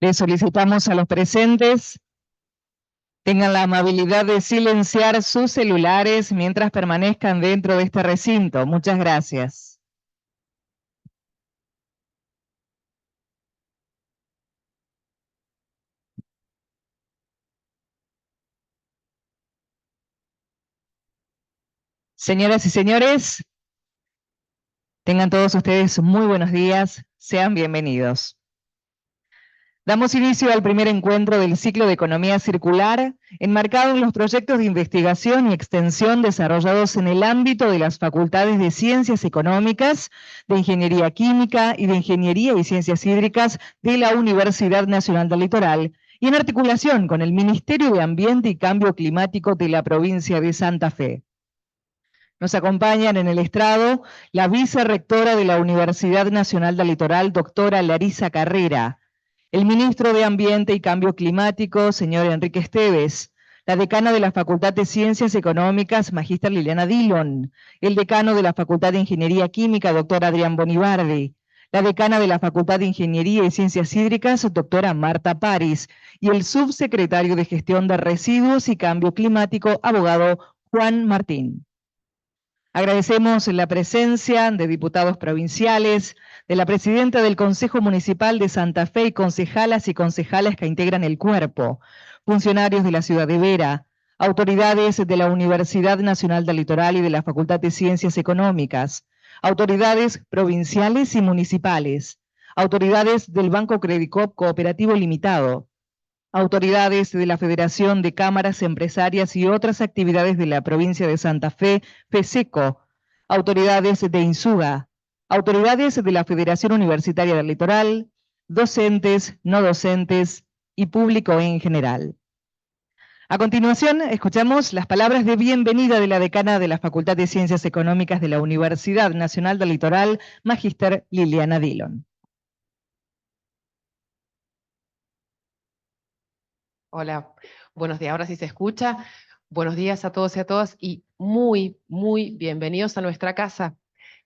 Le solicitamos a los presentes tengan la amabilidad de silenciar sus celulares mientras permanezcan dentro de este recinto. Muchas gracias. Señoras y señores, tengan todos ustedes muy buenos días. Sean bienvenidos. Damos inicio al primer encuentro del ciclo de Economía Circular, enmarcado en los proyectos de investigación y extensión desarrollados en el ámbito de las facultades de Ciencias Económicas, de Ingeniería Química y de Ingeniería y Ciencias Hídricas de la Universidad Nacional del Litoral, y en articulación con el Ministerio de Ambiente y Cambio Climático de la provincia de Santa Fe. Nos acompañan en el estrado la vicerrectora de la Universidad Nacional del Litoral, doctora Larisa Carrera, el ministro de Ambiente y Cambio Climático, señor Enrique Esteves, la decana de la Facultad de Ciencias Económicas, magíster Liliana Dillon, el decano de la Facultad de Ingeniería Química, doctor Adrián Bonivardi, la decana de la Facultad de Ingeniería y Ciencias Hídricas, doctora Marta Paris, y el subsecretario de Gestión de Residuos y Cambio Climático, abogado Juan Martín. Agradecemos la presencia de diputados provinciales, de la presidenta del Consejo Municipal de Santa Fe y concejalas y concejales que integran el cuerpo, funcionarios de la ciudad de Vera, autoridades de la Universidad Nacional del Litoral y de la Facultad de Ciencias Económicas, autoridades provinciales y municipales, autoridades del Banco Credicop Cooperativo Limitado, autoridades de la Federación de Cámaras Empresarias y otras actividades de la provincia de Santa Fe, FESECO, autoridades de INSUGA, autoridades de la Federación Universitaria del Litoral, docentes, no docentes y público en general. A continuación, escuchamos las palabras de bienvenida de la decana de la Facultad de Ciencias Económicas de la Universidad Nacional del Litoral, magíster Liliana Dillon. Hola, buenos días, ahora sí se escucha. Buenos días a todos y a todas y muy, muy bienvenidos a nuestra casa,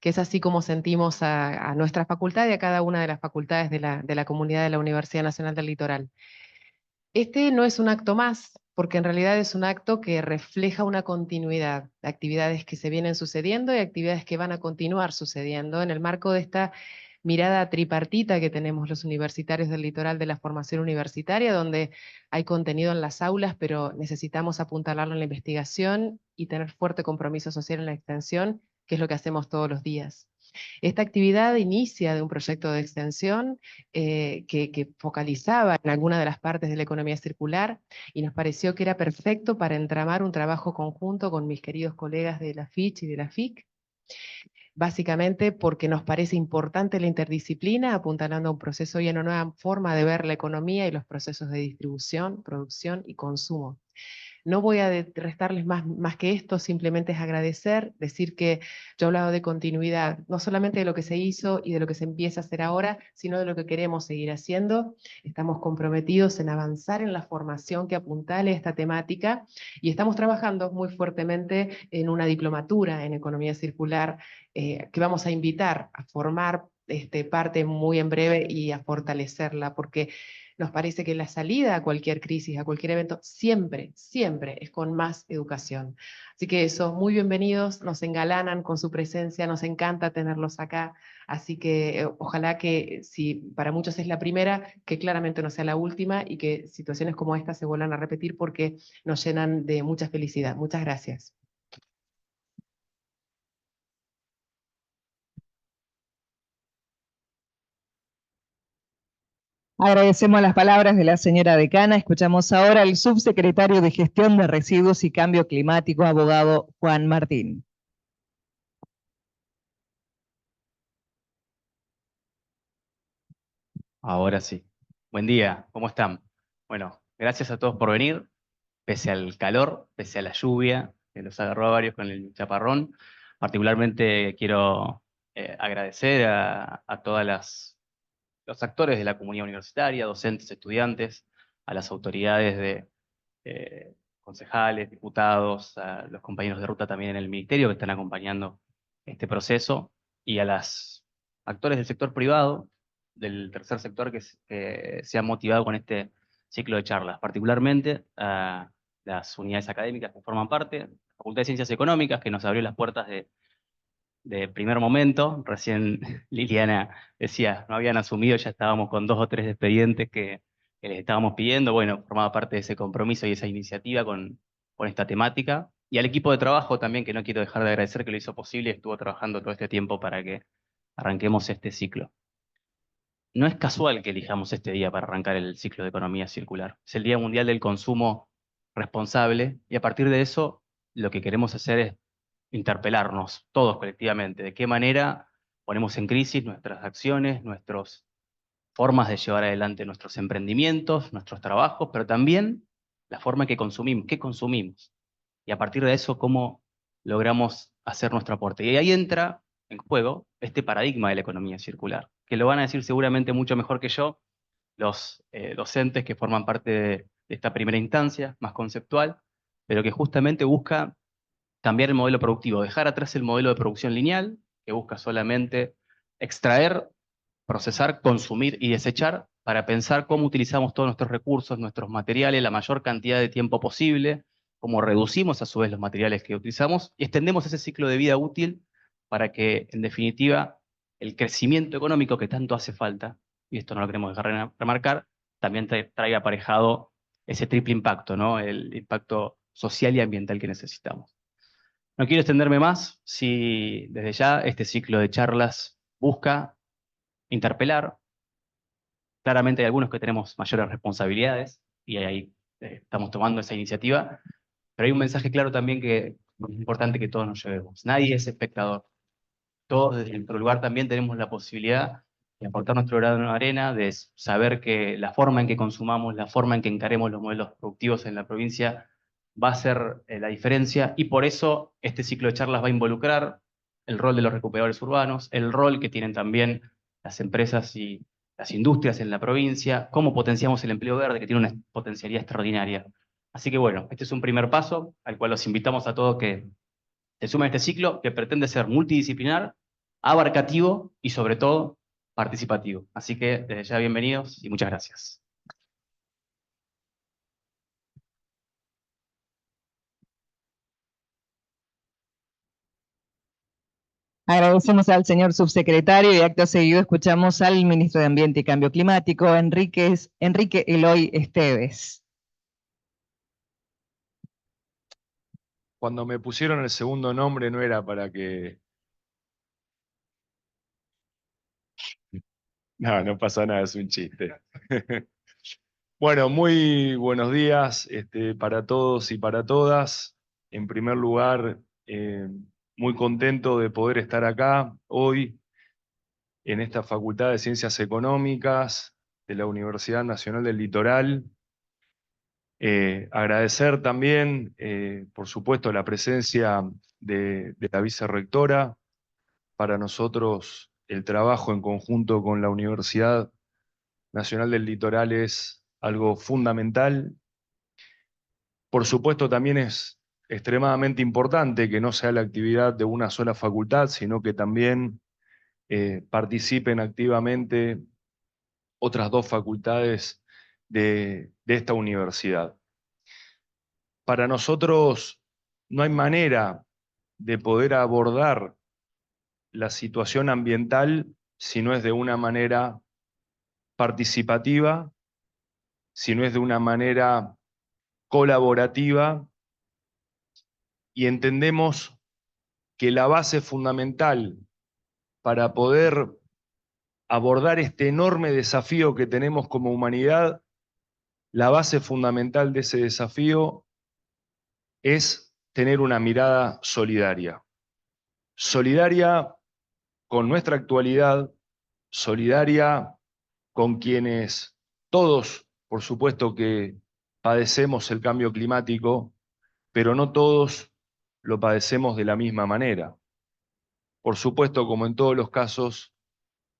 que es así como sentimos a nuestra facultad y a cada una de las facultades de la comunidad de la Universidad Nacional del Litoral. Este no es un acto más, porque en realidad es un acto que refleja una continuidad de actividades que se vienen sucediendo y actividades que van a continuar sucediendo en el marco de esta mirada tripartita que tenemos los universitarios del litoral de la formación universitaria, donde hay contenido en las aulas, pero necesitamos apuntalarlo en la investigación y tener fuerte compromiso social en la extensión, que es lo que hacemos todos los días. Esta actividad inicia de un proyecto de extensión que focalizaba en alguna de las partes de la economía circular y nos pareció que era perfecto para entramar un trabajo conjunto con mis queridos colegas de la FICH y de la FIC, básicamente porque nos parece importante la interdisciplina, apuntalando a un proceso y a una nueva forma de ver la economía y los procesos de distribución, producción y consumo. No voy a restarles más que esto, simplemente es agradecer, decir que yo he hablado de continuidad, no solamente de lo que se hizo y de lo que se empieza a hacer ahora, sino de lo que queremos seguir haciendo. Estamos comprometidos en avanzar en la formación que apuntale esta temática y estamos trabajando muy fuertemente en una diplomatura en economía circular que vamos a invitar a formar parte muy en breve y a fortalecerla, porque nos parece que la salida a cualquier crisis, a cualquier evento, siempre, siempre es con más educación. Así que eso, muy bienvenidos, nos engalanan con su presencia, nos encanta tenerlos acá, así que ojalá que si para muchos es la primera, que claramente no sea la última y que situaciones como esta se vuelvan a repetir porque nos llenan de mucha felicidad. Muchas gracias. Agradecemos las palabras de la señora decana. Escuchamos ahora al subsecretario de Gestión de Residuos y Cambio Climático, abogado Juan Martín. Ahora sí. Buen día, ¿cómo están? Bueno, gracias a todos por venir, pese al calor, pese a la lluvia, que los agarró a varios con el chaparrón. Particularmente quiero agradecer a todas los actores de la comunidad universitaria, docentes, estudiantes, a las autoridades de concejales, diputados, a los compañeros de ruta también en el ministerio que están acompañando este proceso, y a los actores del sector privado del tercer sector que se han motivado con este ciclo de charlas, particularmente a las unidades académicas que forman parte, la Facultad de Ciencias Económicas, que nos abrió las puertas de primer momento. Recién Liliana decía, no habían asumido, ya estábamos con 2 o 3 expedientes que les estábamos pidiendo. Bueno, formaba parte de ese compromiso y esa iniciativa con esta temática. Y al equipo de trabajo también, que no quiero dejar de agradecer, que lo hizo posible y estuvo trabajando todo este tiempo para que arranquemos este ciclo. No es casual que elijamos este día para arrancar el ciclo de economía circular. Es el Día Mundial del Consumo Responsable y a partir de eso lo que queremos hacer es interpelarnos todos colectivamente. ¿De qué manera ponemos en crisis nuestras acciones, nuestras formas de llevar adelante nuestros emprendimientos, nuestros trabajos, pero también la forma en que consumimos, qué consumimos? Y a partir de eso, cómo logramos hacer nuestro aporte. Y ahí entra en juego este paradigma de la economía circular, que lo van a decir seguramente mucho mejor que yo los docentes que forman parte de esta primera instancia, más conceptual, pero que justamente busca cambiar el modelo productivo, dejar atrás el modelo de producción lineal, que busca solamente extraer, procesar, consumir y desechar, para pensar cómo utilizamos todos nuestros recursos, nuestros materiales, la mayor cantidad de tiempo posible, cómo reducimos a su vez los materiales que utilizamos y extendemos ese ciclo de vida útil para que, en definitiva, el crecimiento económico que tanto hace falta, y esto no lo queremos dejar de remarcar, también traiga aparejado ese triple impacto, ¿no? El impacto social y ambiental que necesitamos. No quiero extenderme más, si desde ya este ciclo de charlas busca interpelar. Claramente hay algunos que tenemos mayores responsabilidades y ahí estamos tomando esa iniciativa, pero hay un mensaje claro también que es importante que todos nos llevemos. Nadie es espectador. Todos desde nuestro lugar también tenemos la posibilidad de aportar nuestro grano de arena, de saber que la forma en que consumamos, la forma en que encaremos los modelos productivos en la provincia va a ser la diferencia, y por eso este ciclo de charlas va a involucrar el rol de los recuperadores urbanos, el rol que tienen también las empresas y las industrias en la provincia, cómo potenciamos el empleo verde, que tiene una potencialidad extraordinaria. Así que bueno, este es un primer paso al cual los invitamos a todos que se sumen a este ciclo que pretende ser multidisciplinar, abarcativo y sobre todo participativo. Así que desde ya bienvenidos y muchas gracias. Agradecemos al señor subsecretario y acto seguido escuchamos al ministro de Ambiente y Cambio Climático, Enrique Eloy Esteves. Cuando me pusieron el segundo nombre no era para que... No, no pasa nada, es un chiste. Bueno, muy buenos días para todos y para todas. En primer lugar, muy contento de poder estar acá hoy en esta Facultad de Ciencias Económicas de la Universidad Nacional del Litoral. Agradecer también, por supuesto, la presencia de la vicerrectora. Para nosotros el trabajo en conjunto con la Universidad Nacional del Litoral es algo fundamental. Por supuesto, también es extremadamente importante que no sea la actividad de una sola facultad, sino que también participen activamente otras 2 facultades de esta universidad. Para nosotros no hay manera de poder abordar la situación ambiental si no es de una manera participativa, si no es de una manera colaborativa, y entendemos que la base fundamental para poder abordar este enorme desafío que tenemos como humanidad, la base fundamental de ese desafío es tener una mirada solidaria. Solidaria con nuestra actualidad, solidaria con quienes todos, por supuesto que padecemos el cambio climático, pero no todos lo padecemos de la misma manera. Por supuesto, como en todos los casos,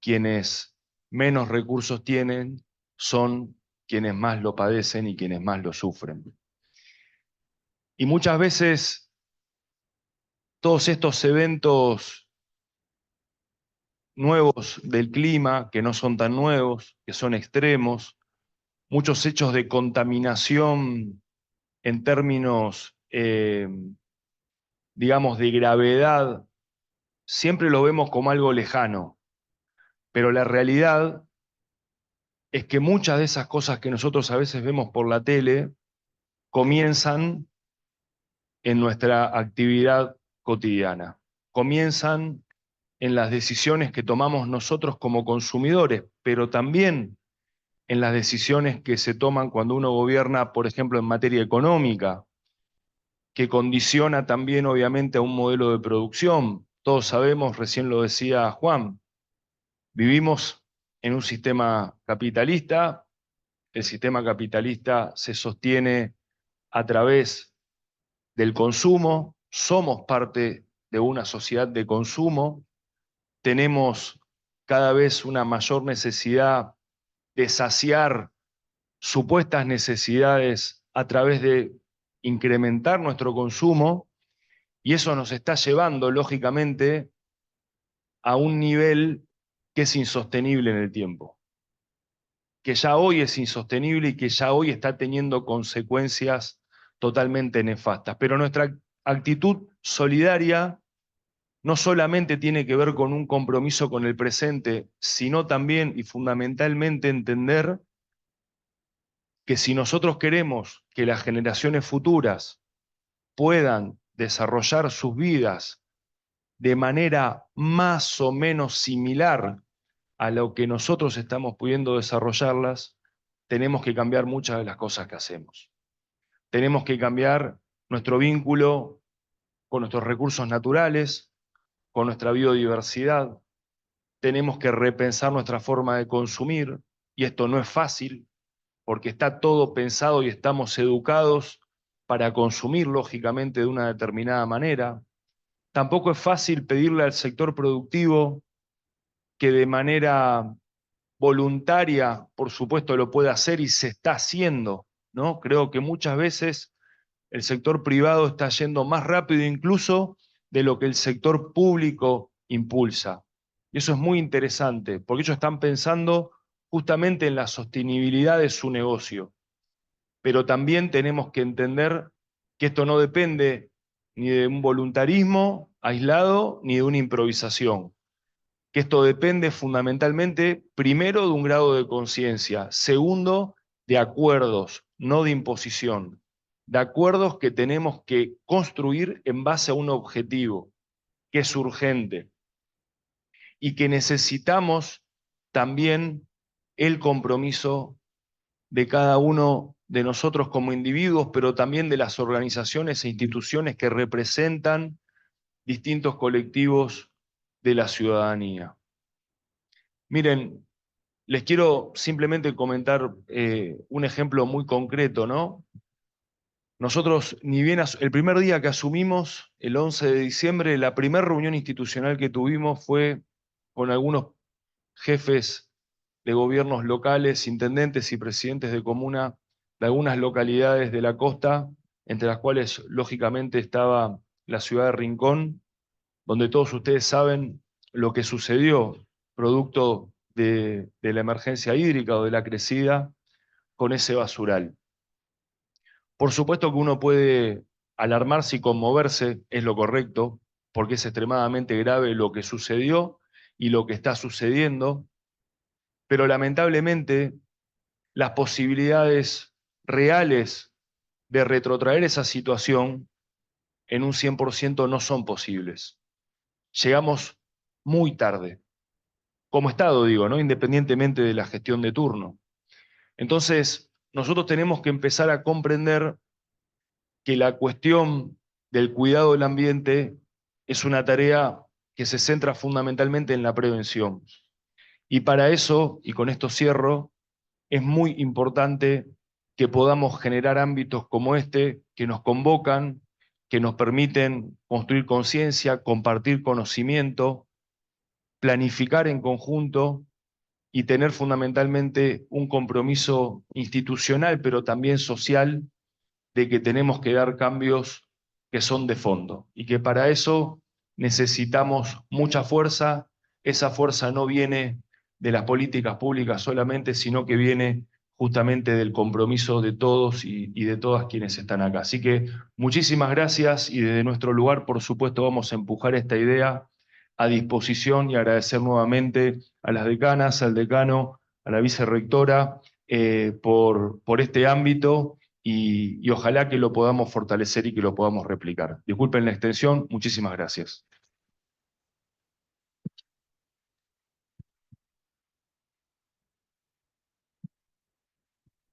quienes menos recursos tienen son quienes más lo padecen y quienes más lo sufren. Y muchas veces todos estos eventos nuevos del clima, que no son tan nuevos, que son extremos, muchos hechos de contaminación en términos, digamos, de gravedad, siempre lo vemos como algo lejano, pero la realidad es que muchas de esas cosas que nosotros a veces vemos por la tele comienzan en nuestra actividad cotidiana, comienzan en las decisiones que tomamos nosotros como consumidores, pero también en las decisiones que se toman cuando uno gobierna, por ejemplo, en materia económica, que condiciona también obviamente a un modelo de producción. Todos sabemos, recién lo decía Juan, vivimos en un sistema capitalista, el sistema capitalista se sostiene a través del consumo, somos parte de una sociedad de consumo, tenemos cada vez una mayor necesidad de saciar supuestas necesidades a través de incrementar nuestro consumo, y eso nos está llevando, lógicamente, a un nivel que es insostenible en el tiempo, que ya hoy es insostenible y que ya hoy está teniendo consecuencias totalmente nefastas. Pero nuestra actitud solidaria no solamente tiene que ver con un compromiso con el presente, sino también y fundamentalmente entender que si nosotros queremos que las generaciones futuras puedan desarrollar sus vidas de manera más o menos similar a lo que nosotros estamos pudiendo desarrollarlas, tenemos que cambiar muchas de las cosas que hacemos. Tenemos que cambiar nuestro vínculo con nuestros recursos naturales, con nuestra biodiversidad. Tenemos que repensar nuestra forma de consumir, y esto no es fácil, porque está todo pensado y estamos educados para consumir, lógicamente, de una determinada manera. Tampoco es fácil pedirle al sector productivo que de manera voluntaria, por supuesto, lo pueda hacer y se está haciendo, ¿no? Creo que muchas veces el sector privado está yendo más rápido incluso de lo que el sector público impulsa. Y eso es muy interesante, porque ellos están pensando justamente en la sostenibilidad de su negocio. Pero también tenemos que entender que esto no depende ni de un voluntarismo aislado ni de una improvisación, que esto depende fundamentalmente, primero, de un grado de conciencia, segundo, de acuerdos, no de imposición, de acuerdos que tenemos que construir en base a un objetivo, que es urgente, y que necesitamos también el compromiso de cada uno de nosotros como individuos, pero también de las organizaciones e instituciones que representan distintos colectivos de la ciudadanía. Miren, les quiero simplemente comentar un ejemplo muy concreto, ¿no? Nosotros, ni bien el primer día que asumimos, el 11 de diciembre, la primera reunión institucional que tuvimos fue con algunos jefes de gobiernos locales, intendentes y presidentes de comuna de algunas localidades de la costa, entre las cuales lógicamente estaba la ciudad de Rincón, donde todos ustedes saben lo que sucedió producto de la emergencia hídrica o de la crecida con ese basural. Por supuesto que uno puede alarmarse y conmoverse, es lo correcto, porque es extremadamente grave lo que sucedió y lo que está sucediendo, pero lamentablemente las posibilidades reales de retrotraer esa situación en un 100% no son posibles. Llegamos muy tarde, como Estado digo, ¿no? Independientemente de la gestión de turno. Entonces, nosotros tenemos que empezar a comprender que la cuestión del cuidado del ambiente es una tarea que se centra fundamentalmente en la prevención. Y para eso, y con esto cierro, es muy importante que podamos generar ámbitos como este, que nos convocan, que nos permiten construir conciencia, compartir conocimiento, planificar en conjunto y tener fundamentalmente un compromiso institucional, pero también social, de que tenemos que dar cambios que son de fondo y que para eso necesitamos mucha fuerza, esa fuerza no viene de las políticas públicas solamente, sino que viene justamente del compromiso de todos y de todas quienes están acá. Así que muchísimas gracias y desde nuestro lugar, por supuesto, vamos a empujar esta idea a disposición y agradecer nuevamente a las decanas, al decano, a la vicerrectora por este ámbito y ojalá que lo podamos fortalecer y que lo podamos replicar. Disculpen la extensión, muchísimas gracias.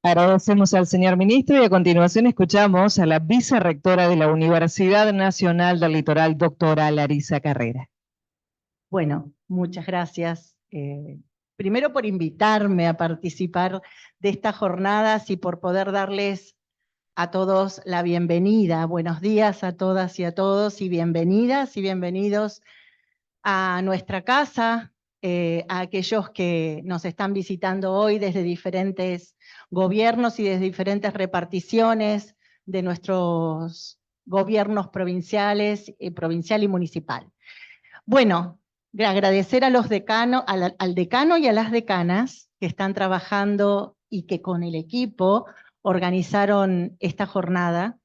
Agradecemos al señor ministro y a continuación escuchamos a la vicerrectora de la Universidad Nacional del Litoral, doctora Larisa Carrera. Bueno, muchas gracias. Primero por invitarme a participar de estas jornadas y por poder darles a todos la bienvenida. Buenos días a todas y a todos y bienvenidas y bienvenidos a nuestra casa, a aquellos que nos están visitando hoy desde diferentes gobiernos y desde diferentes reparticiones de nuestros gobiernos provinciales, provincial y municipal. Bueno, agradecer a los decanos, al decano y a las decanas que están trabajando y que con el equipo organizaron esta jornada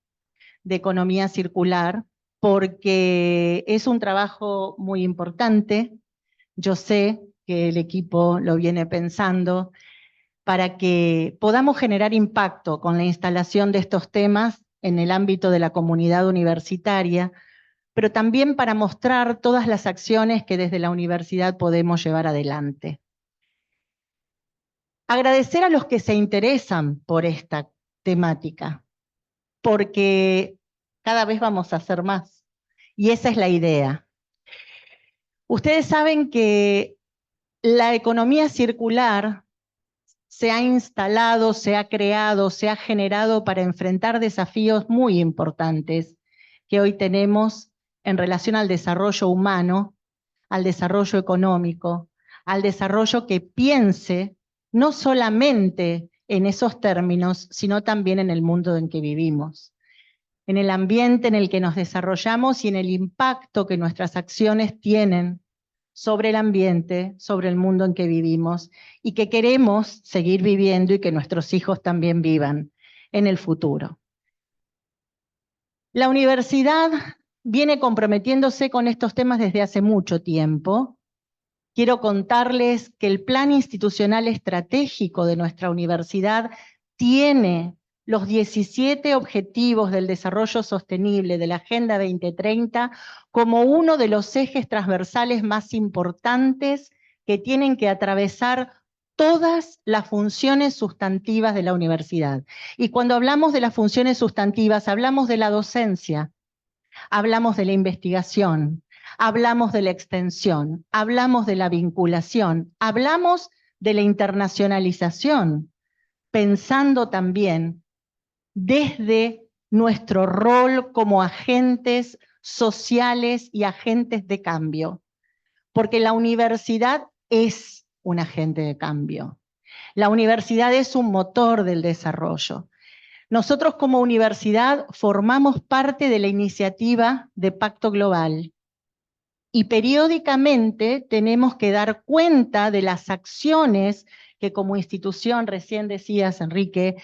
de economía circular, porque es un trabajo muy importante. Yo sé que el equipo lo viene pensando para que podamos generar impacto con la instalación de estos temas en el ámbito de la comunidad universitaria, pero también para mostrar todas las acciones que desde la universidad podemos llevar adelante. Agradecer a los que se interesan por esta temática, porque cada vez vamos a hacer más, y esa es la idea. Ustedes saben que la economía circular se ha instalado, se ha creado, se ha generado para enfrentar desafíos muy importantes que hoy tenemos en relación al desarrollo humano, al desarrollo económico, al desarrollo que piense no solamente en esos términos, sino también en el mundo en que vivimos, en el ambiente en el que nos desarrollamos y en el impacto que nuestras acciones tienen sobre el ambiente, sobre el mundo en que vivimos y que queremos seguir viviendo y que nuestros hijos también vivan en el futuro. La universidad viene comprometiéndose con estos temas desde hace mucho tiempo. Quiero contarles que el plan institucional estratégico de nuestra universidad tiene los 17 objetivos del desarrollo sostenible de la Agenda 2030 como uno de los ejes transversales más importantes que tienen que atravesar todas las funciones sustantivas de la universidad. Y cuando hablamos de las funciones sustantivas, hablamos de la docencia, hablamos de la investigación, hablamos de la extensión, hablamos de la vinculación, hablamos de la internacionalización, pensando también desde nuestro rol como agentes sociales y agentes de cambio, porque la universidad es un agente de cambio. La universidad es un motor del desarrollo. Nosotros como universidad formamos parte de la iniciativa de Pacto Global y periódicamente tenemos que dar cuenta de las acciones que como institución, recién decías Enrique,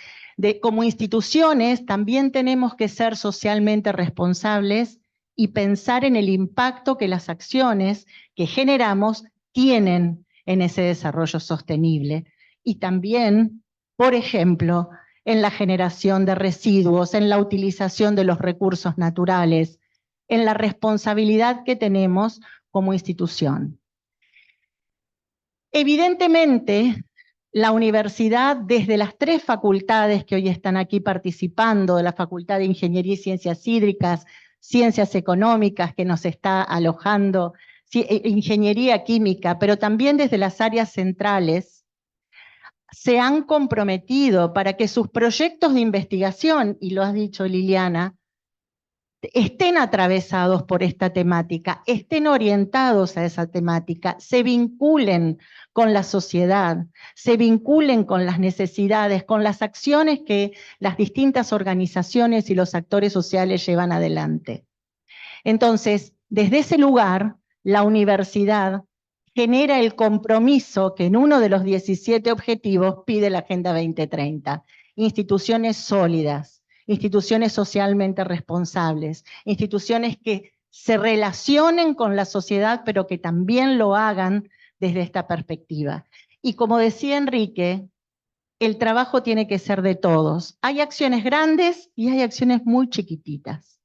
como instituciones también tenemos que ser socialmente responsables y pensar en el impacto que las acciones que generamos tienen en ese desarrollo sostenible. Y también, por ejemplo, en la generación de residuos, en la utilización de los recursos naturales, en la responsabilidad que tenemos como institución. Evidentemente, la universidad, desde las 3 facultades que hoy están aquí participando, de la Facultad de Ingeniería y Ciencias Hídricas, Ciencias Económicas, que nos está alojando, Ingeniería Química, pero también desde las áreas centrales, se han comprometido para que sus proyectos de investigación, y lo has dicho Liliana, estén atravesados por esta temática, estén orientados a esa temática, se vinculen con la sociedad, se vinculen con las necesidades, con las acciones que las distintas organizaciones y los actores sociales llevan adelante. Entonces, desde ese lugar, la universidad genera el compromiso que en uno de los 17 objetivos pide la Agenda 2030. Instituciones sólidas, instituciones socialmente responsables, instituciones que se relacionen con la sociedad, pero que también lo hagan desde esta perspectiva. Y como decía Enrique, el trabajo tiene que ser de todos. Hay acciones grandes y hay acciones muy chiquititas.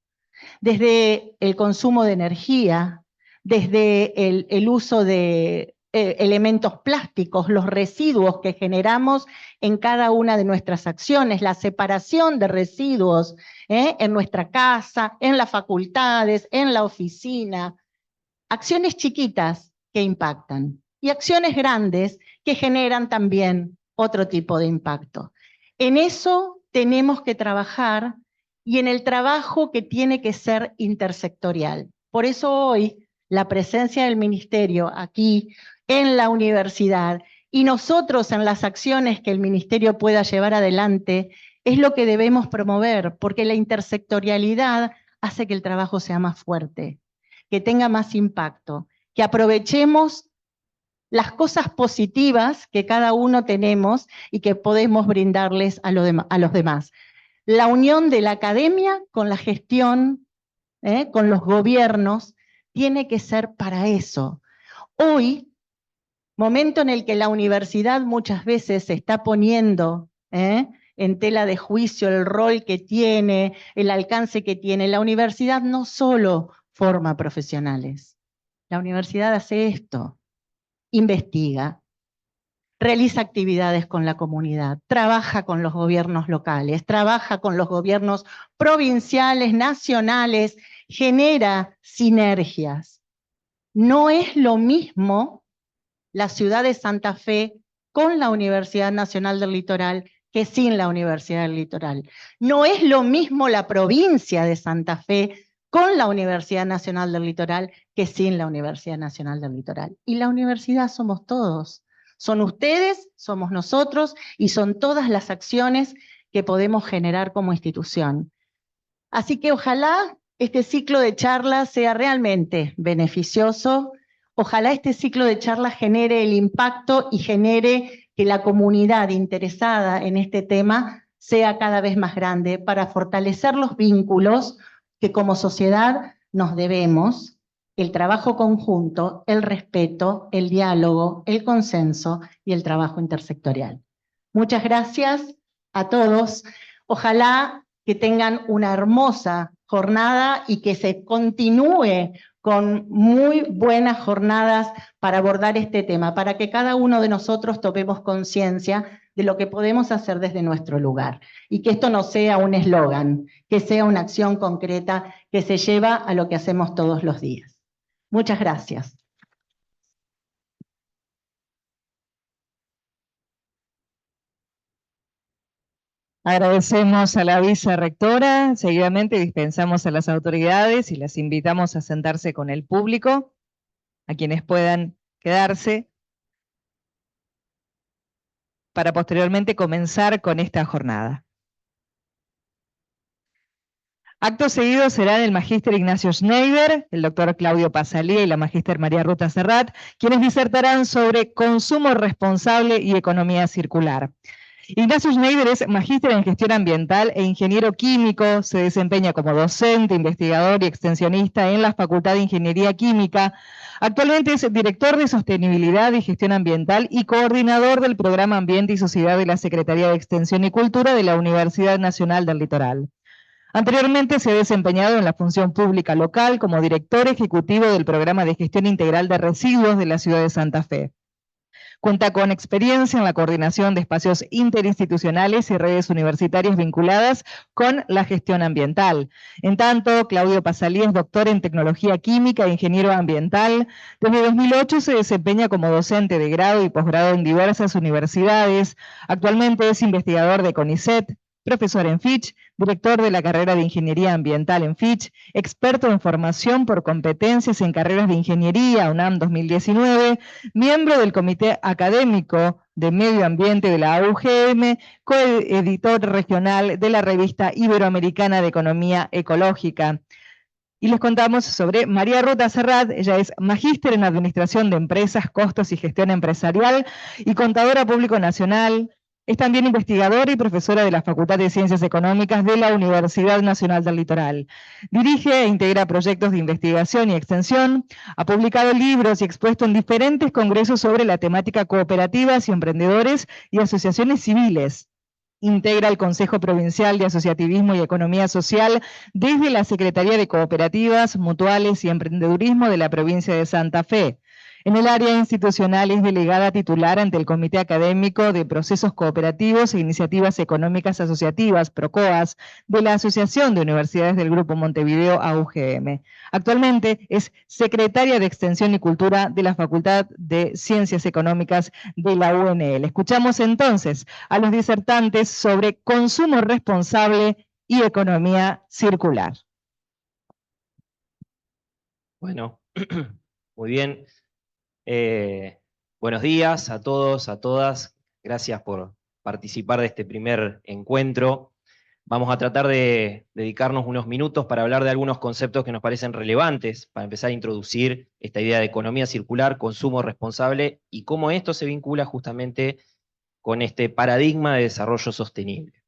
Desde el consumo de energía, desde el uso de elementos plásticos, los residuos que generamos en cada una de nuestras acciones, la separación de residuos en nuestra casa, en las facultades, en la oficina. Acciones chiquitas que impactan y acciones grandes que generan también otro tipo de impacto. En eso tenemos que trabajar y en el trabajo que tiene que ser intersectorial. Por eso hoy la presencia del Ministerio aquí en la universidad y nosotros en las acciones que el Ministerio pueda llevar adelante es lo que debemos promover, porque la intersectorialidad hace que el trabajo sea más fuerte, que tenga más impacto, que aprovechemos las cosas positivas que cada uno tenemos y que podemos brindarles a los demás. La unión de la academia con la gestión, con los gobiernos, tiene que ser para eso. Hoy, momento en el que la universidad muchas veces se está poniendo en tela de juicio el rol que tiene, el alcance que tiene, la universidad no solo forma profesionales. La universidad hace esto, investiga, realiza actividades con la comunidad, trabaja con los gobiernos locales, trabaja con los gobiernos provinciales, nacionales, genera sinergias. No es lo mismo la ciudad de Santa Fe con la Universidad Nacional del Litoral que sin la Universidad del Litoral. No es lo mismo la provincia de Santa Fe con la Universidad Nacional del Litoral que sin la Universidad Nacional del Litoral. Y la universidad somos todos. Son ustedes, somos nosotros y son todas las acciones que podemos generar como institución. Así que ojalá este ciclo de charlas sea realmente beneficioso. Ojalá este ciclo de charlas genere el impacto y genere que la comunidad interesada en este tema sea cada vez más grande para fortalecer los vínculos que como sociedad nos debemos, el trabajo conjunto, el respeto, el diálogo, el consenso y el trabajo intersectorial. Muchas gracias a todos. Ojalá que tengan una hermosa jornada y que se continúe con muy buenas jornadas para abordar este tema, para que cada uno de nosotros tomemos conciencia de lo que podemos hacer desde nuestro lugar. Y que esto no sea un eslogan, que sea una acción concreta que se lleva a lo que hacemos todos los días. Muchas gracias. Agradecemos a la vicerrectora, seguidamente dispensamos a las autoridades y las invitamos a sentarse con el público, a quienes puedan quedarse, para posteriormente comenzar con esta jornada. Acto seguido serán el magíster Ignacio Schneider, el doctor Claudio Pasalía y la magíster María Ruta Serrat, quienes disertarán sobre consumo responsable y economía circular. Ignacio Schneider es magíster en gestión ambiental e ingeniero químico, se desempeña como docente, investigador y extensionista en la Facultad de Ingeniería Química. Actualmente es director de Sostenibilidad y Gestión Ambiental y coordinador del Programa Ambiente y Sociedad de la Secretaría de Extensión y Cultura de la Universidad Nacional del Litoral. Anteriormente se ha desempeñado en la función pública local como director ejecutivo del Programa de Gestión Integral de Residuos de la ciudad de Santa Fe. Cuenta con experiencia en la coordinación de espacios interinstitucionales y redes universitarias vinculadas con la gestión ambiental. En tanto, Claudio Pasalí es doctor en Tecnología Química e ingeniero ambiental. Desde 2008 se desempeña como docente de grado y posgrado en diversas universidades. Actualmente es investigador de CONICET, profesor en Fitch, director de la carrera de Ingeniería Ambiental en Fitch, experto en formación por competencias en carreras de ingeniería, UNAM 2019, miembro del Comité Académico de Medio Ambiente de la UGM, coeditor regional de la revista Iberoamericana de Economía Ecológica. Y les contamos sobre María Ruta Serrat. Ella es magíster en Administración de Empresas, Costos y Gestión Empresarial y contadora público nacional. Es también investigadora y profesora de la Facultad de Ciencias Económicas de la Universidad Nacional del Litoral. Dirige e integra proyectos de investigación y extensión. Ha publicado libros y expuesto en diferentes congresos sobre la temática cooperativas y emprendedores y asociaciones civiles. Integra el Consejo Provincial de Asociativismo y Economía Social desde la Secretaría de Cooperativas, Mutuales y Emprendedurismo de la provincia de Santa Fe. En el área institucional es delegada titular ante el Comité Académico de Procesos Cooperativos e Iniciativas Económicas Asociativas, PROCOAS, de la Asociación de Universidades del Grupo Montevideo, AUGM. Actualmente es secretaria de Extensión y Cultura de la Facultad de Ciencias Económicas de la UNL. Escuchamos entonces a los disertantes sobre consumo responsable y economía circular. Bueno, muy bien. Buenos días a todos, a todas. Gracias por participar de este primer encuentro. Vamos a tratar de dedicarnos unos minutos para hablar de algunos conceptos que nos parecen relevantes, para empezar a introducir esta idea de economía circular, consumo responsable, y cómo esto se vincula justamente con este paradigma de desarrollo sostenible.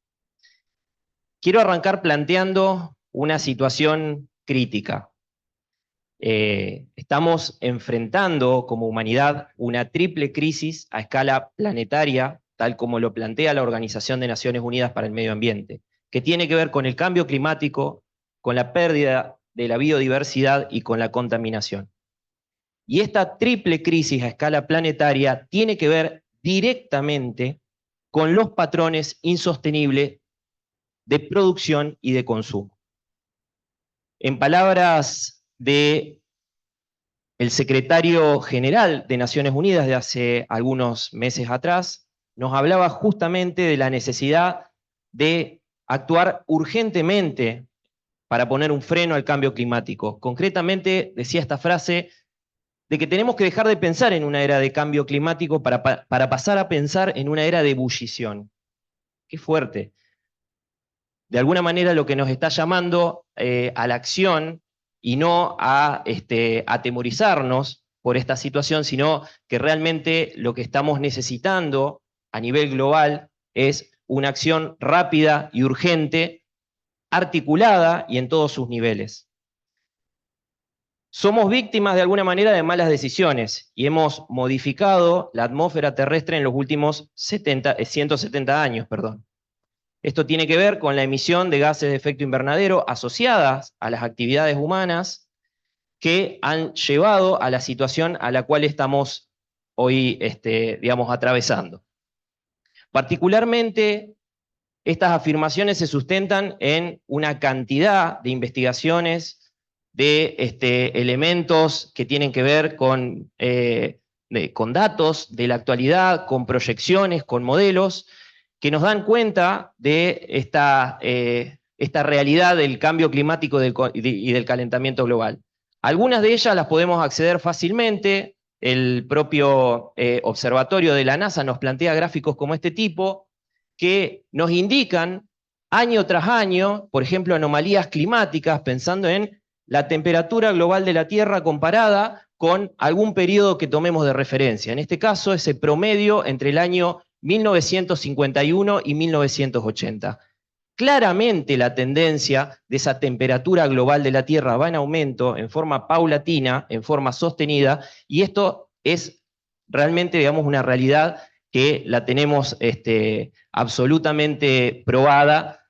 Quiero arrancar planteando una situación crítica. Estamos enfrentando como humanidad una triple crisis a escala planetaria, tal como lo plantea la Organización de Naciones Unidas para el Medio Ambiente, que tiene que ver con el cambio climático, con la pérdida de la biodiversidad y con la contaminación. Y esta triple crisis a escala planetaria tiene que ver directamente con los patrones insostenibles de producción y de consumo. En palabras del secretario general de Naciones Unidas de hace algunos meses atrás, nos hablaba justamente de la necesidad de actuar urgentemente para poner un freno al cambio climático. Concretamente decía esta frase de que tenemos que dejar de pensar en una era de cambio climático para pasar a pensar en una era de ebullición. Qué fuerte. De alguna manera lo que nos está llamando a la acción y no a atemorizarnos por esta situación, sino que realmente lo que estamos necesitando a nivel global es una acción rápida y urgente, articulada y en todos sus niveles. Somos víctimas de alguna manera de malas decisiones y hemos modificado la atmósfera terrestre en los últimos 170 años. Esto tiene que ver con la emisión de gases de efecto invernadero asociadas a las actividades humanas que han llevado a la situación a la cual estamos hoy atravesando. Particularmente, estas afirmaciones se sustentan en una cantidad de investigaciones, de elementos que tienen que ver con datos de la actualidad, con proyecciones, con modelos, que nos dan cuenta de esta realidad del cambio climático y del calentamiento global. Algunas de ellas las podemos acceder fácilmente. El propio observatorio de la NASA nos plantea gráficos como este tipo, que nos indican año tras año, por ejemplo, anomalías climáticas, pensando en la temperatura global de la Tierra comparada con algún periodo que tomemos de referencia. En este caso, ese promedio entre el año 1951 y 1980. Claramente la tendencia de esa temperatura global de la Tierra va en aumento en forma paulatina, en forma sostenida, y esto es realmente, digamos, una realidad que la tenemos absolutamente probada.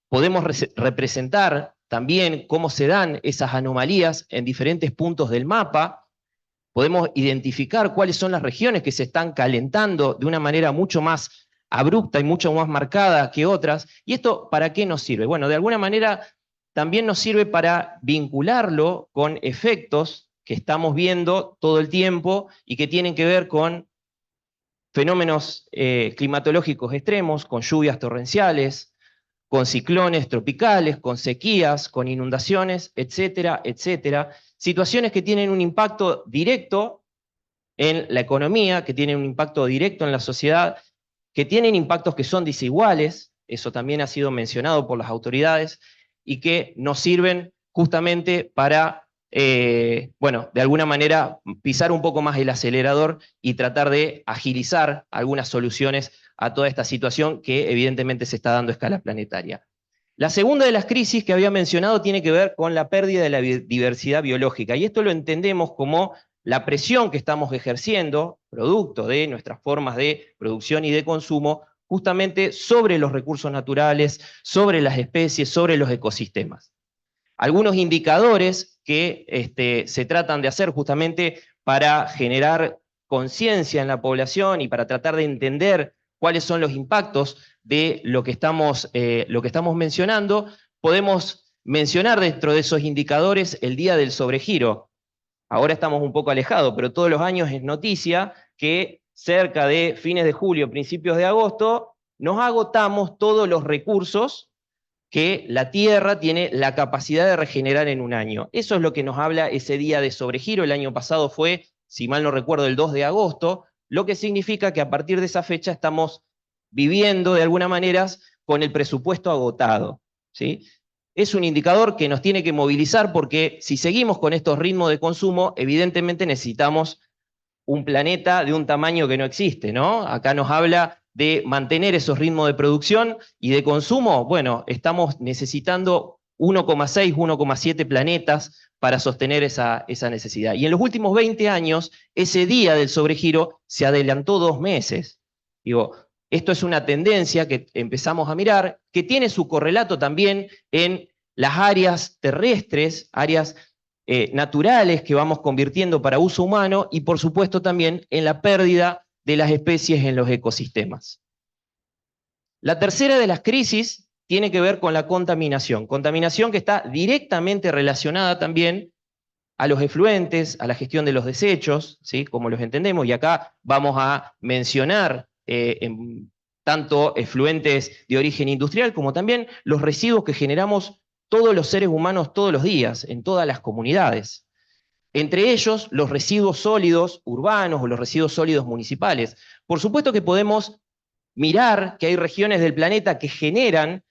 Podemos representar también cómo se dan esas anomalías en diferentes puntos del mapa. Podemos identificar cuáles son las regiones que se están calentando de una manera mucho más abrupta y mucho más marcada que otras. ¿Y esto para qué nos sirve? Bueno, de alguna manera también nos sirve para vincularlo con efectos que estamos viendo todo el tiempo y que tienen que ver con fenómenos climatológicos extremos, con lluvias torrenciales, con ciclones tropicales, con sequías, con inundaciones, etcétera, etcétera. Situaciones que tienen un impacto directo en la economía, que tienen un impacto directo en la sociedad, que tienen impactos que son desiguales, eso también ha sido mencionado por las autoridades, y que nos sirven justamente para, bueno, de alguna manera pisar un poco más el acelerador y tratar de agilizar algunas soluciones a toda esta situación que evidentemente se está dando a escala planetaria. La segunda de las crisis que había mencionado tiene que ver con la pérdida de la diversidad biológica, y esto lo entendemos como la presión que estamos ejerciendo, producto de nuestras formas de producción y de consumo, justamente sobre los recursos naturales, sobre las especies, sobre los ecosistemas. Algunos indicadores que se tratan de hacer justamente para generar conciencia en la población y para tratar de entender cuáles son los impactos de lo que estamos mencionando. Podemos mencionar dentro de esos indicadores el día del sobregiro. Ahora estamos un poco alejados, pero todos los años es noticia que cerca de fines de julio, principios de agosto, nos agotamos todos los recursos que la Tierra tiene la capacidad de regenerar en un año. Eso es lo que nos habla ese día de sobregiro. El año pasado fue, si mal no recuerdo, el 2 de agosto, lo que significa que a partir de esa fecha estamos viviendo de alguna manera con el presupuesto agotado, ¿sí? Es un indicador que nos tiene que movilizar porque si seguimos con estos ritmos de consumo, evidentemente necesitamos un planeta de un tamaño que no existe, ¿no? Acá nos habla de mantener esos ritmos de producción y de consumo. Bueno, estamos necesitando 1,6, 1,7 planetas para sostener esa necesidad. Y en los últimos 20 años, ese día del sobregiro se adelantó 2 meses. Digo, esto es una tendencia que empezamos a mirar, que tiene su correlato también en las áreas terrestres, áreas naturales que vamos convirtiendo para uso humano, y por supuesto también en la pérdida de las especies en los ecosistemas. La tercera de las crisis tiene que ver con la contaminación que está directamente relacionada también a los efluentes, a la gestión de los desechos, ¿sí? Como los entendemos, y acá vamos a mencionar tanto efluentes de origen industrial como también los residuos que generamos todos los seres humanos todos los días, en todas las comunidades. Entre ellos, los residuos sólidos urbanos o los residuos sólidos municipales. Por supuesto que podemos mirar que hay regiones del planeta que generan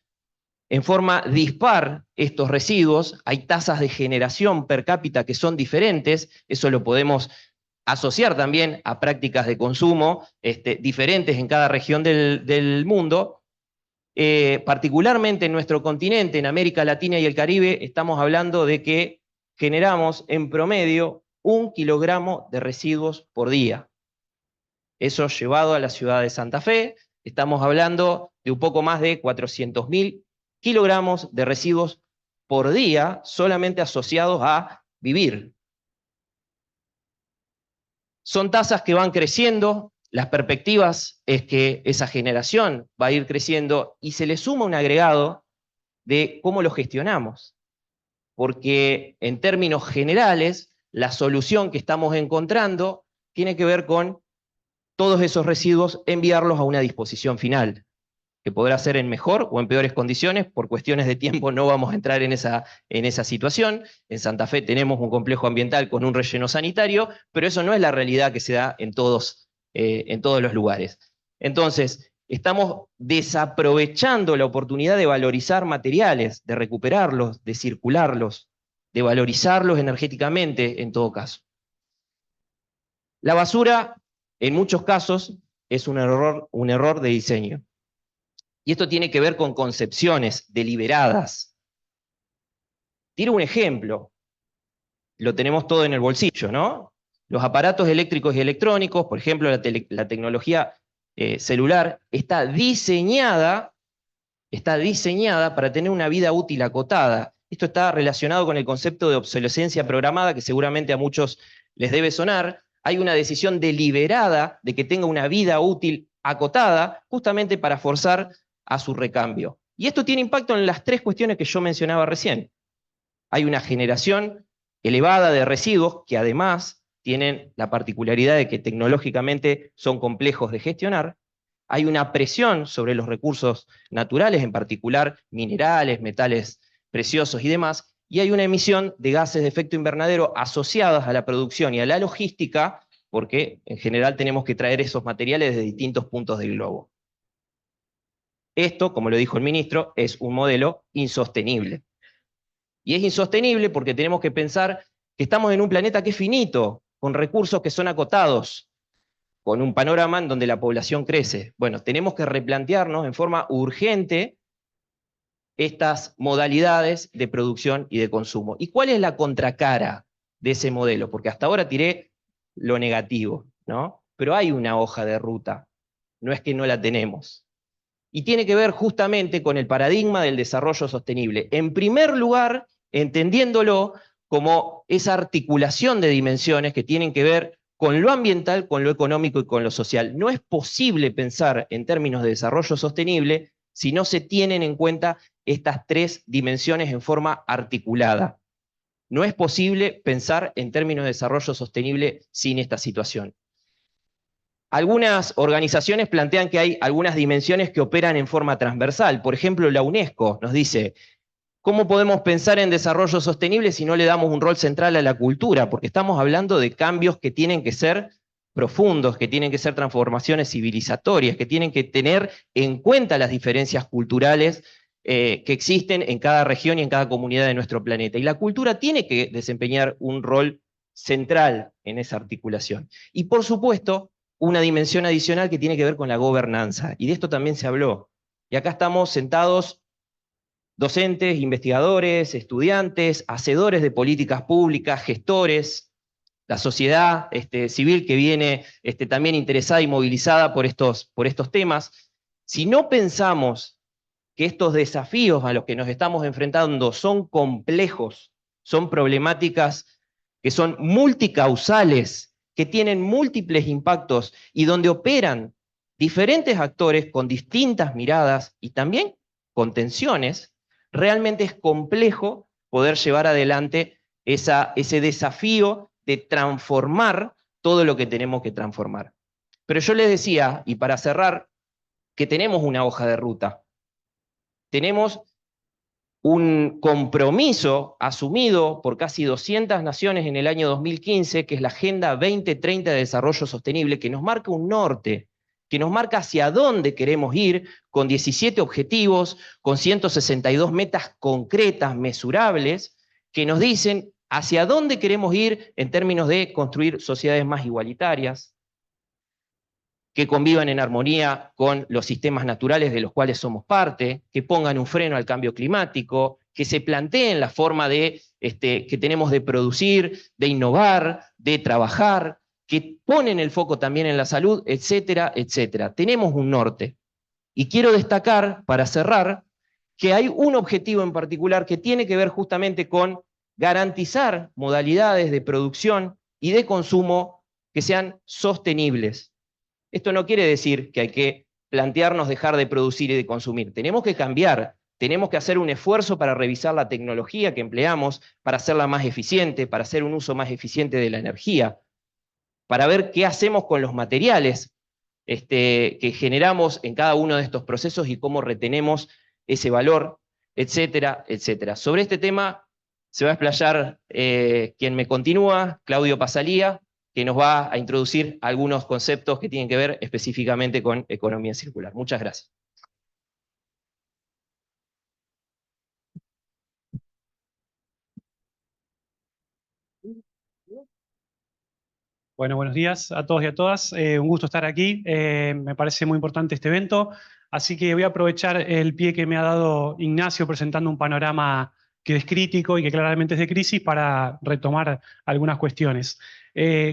en forma dispar estos residuos, hay tasas de generación per cápita que son diferentes, eso lo podemos asociar también a prácticas de consumo diferentes en cada región del mundo. Particularmente en nuestro continente, en América Latina y el Caribe, estamos hablando de que generamos en promedio 1 kilogramo de residuos por día. Eso llevado a la ciudad de Santa Fe, estamos hablando de un poco más de 400.000 kilogramos de residuos por día solamente asociados a vivir. Son tasas que van creciendo, las perspectivas es que esa generación va a ir creciendo y se le suma un agregado de cómo lo gestionamos. Porque en términos generales, la solución que estamos encontrando tiene que ver con todos esos residuos enviarlos a una disposición final, que podrá ser en mejor o en peores condiciones. Por cuestiones de tiempo no vamos a entrar en esa situación. En Santa Fe tenemos un complejo ambiental con un relleno sanitario, pero eso no es la realidad que se da en todos los lugares. Entonces, estamos desaprovechando la oportunidad de valorizar materiales, de recuperarlos, de circularlos, de valorizarlos energéticamente en todo caso. La basura, en muchos casos, es un error de diseño. Y esto tiene que ver con concepciones deliberadas. Tiro un ejemplo. Lo tenemos todo en el bolsillo, ¿no? Los aparatos eléctricos y electrónicos, por ejemplo, la tecnología celular, está diseñada para tener una vida útil acotada. Esto está relacionado con el concepto de obsolescencia programada, que seguramente a muchos les debe sonar. Hay una decisión deliberada de que tenga una vida útil acotada, justamente para forzar a su recambio. Y esto tiene impacto en las 3 cuestiones que yo mencionaba recién. Hay una generación elevada de residuos que además tienen la particularidad de que tecnológicamente son complejos de gestionar. Hay una presión sobre los recursos naturales, en particular minerales, metales preciosos y demás, y hay una emisión de gases de efecto invernadero asociadas a la producción y a la logística, porque en general tenemos que traer esos materiales de distintos puntos del globo. Esto, como lo dijo el ministro, es un modelo insostenible. Y es insostenible porque tenemos que pensar que estamos en un planeta que es finito, con recursos que son acotados, con un panorama en donde la población crece. Bueno, tenemos que replantearnos en forma urgente estas modalidades de producción y de consumo. ¿Y cuál es la contracara de ese modelo? Porque hasta ahora tiré lo negativo, ¿no? Pero hay una hoja de ruta, no es que no la tenemos. Y tiene que ver justamente con el paradigma del desarrollo sostenible. En primer lugar, entendiéndolo como esa articulación de dimensiones que tienen que ver con lo ambiental, con lo económico y con lo social. No es posible pensar en términos de desarrollo sostenible si no se tienen en cuenta estas tres dimensiones en forma articulada. No es posible pensar en términos de desarrollo sostenible sin esta situación. Algunas organizaciones plantean que hay algunas dimensiones que operan en forma transversal. Por ejemplo, la UNESCO nos dice, ¿cómo podemos pensar en desarrollo sostenible si no le damos un rol central a la cultura? Porque estamos hablando de cambios que tienen que ser profundos, que tienen que ser transformaciones civilizatorias, que tienen que tener en cuenta las diferencias culturales que existen en cada región y en cada comunidad de nuestro planeta. Y la cultura tiene que desempeñar un rol central en esa articulación. Y por supuesto, una dimensión adicional que tiene que ver con la gobernanza. Y de esto también se habló. Y acá estamos sentados docentes, investigadores, estudiantes, hacedores de políticas públicas, gestores, la sociedad civil que viene también interesada y movilizada por estos temas. Si no pensamos que estos desafíos a los que nos estamos enfrentando son complejos, son problemáticas que son multicausales, que tienen múltiples impactos y donde operan diferentes actores con distintas miradas y también con tensiones, realmente es complejo poder llevar adelante ese desafío de transformar todo lo que tenemos que transformar. Pero yo les decía, y para cerrar, que tenemos una hoja de ruta. Tenemos un compromiso asumido por casi 200 naciones en el año 2015, que es la Agenda 2030 de Desarrollo Sostenible, que nos marca un norte, que nos marca hacia dónde queremos ir, con 17 objetivos, con 162 metas concretas, mesurables, que nos dicen hacia dónde queremos ir en términos de construir sociedades más igualitarias, que convivan en armonía con los sistemas naturales de los cuales somos parte, que pongan un freno al cambio climático, que se planteen la forma que tenemos de producir, de innovar, de trabajar, que ponen el foco también en la salud, etcétera, etcétera. Tenemos un norte. Y quiero destacar, para cerrar, que hay un objetivo en particular que tiene que ver justamente con garantizar modalidades de producción y de consumo que sean sostenibles. Esto no quiere decir que hay que plantearnos dejar de producir y de consumir. Tenemos que cambiar, tenemos que hacer un esfuerzo para revisar la tecnología que empleamos, para hacerla más eficiente, para hacer un uso más eficiente de la energía, para ver qué hacemos con los materiales que generamos en cada uno de estos procesos y cómo retenemos ese valor, etcétera, etcétera. Sobre este tema se va a explayar quien me continúa, Claudio Pasalía, que nos va a introducir algunos conceptos que tienen que ver específicamente con economía circular. Muchas gracias. Bueno, buenos días a todos y a todas. Un gusto estar aquí. Me parece muy importante este evento, así que voy a aprovechar el pie que me ha dado Ignacio presentando un panorama que es crítico y que claramente es de crisis para retomar algunas cuestiones.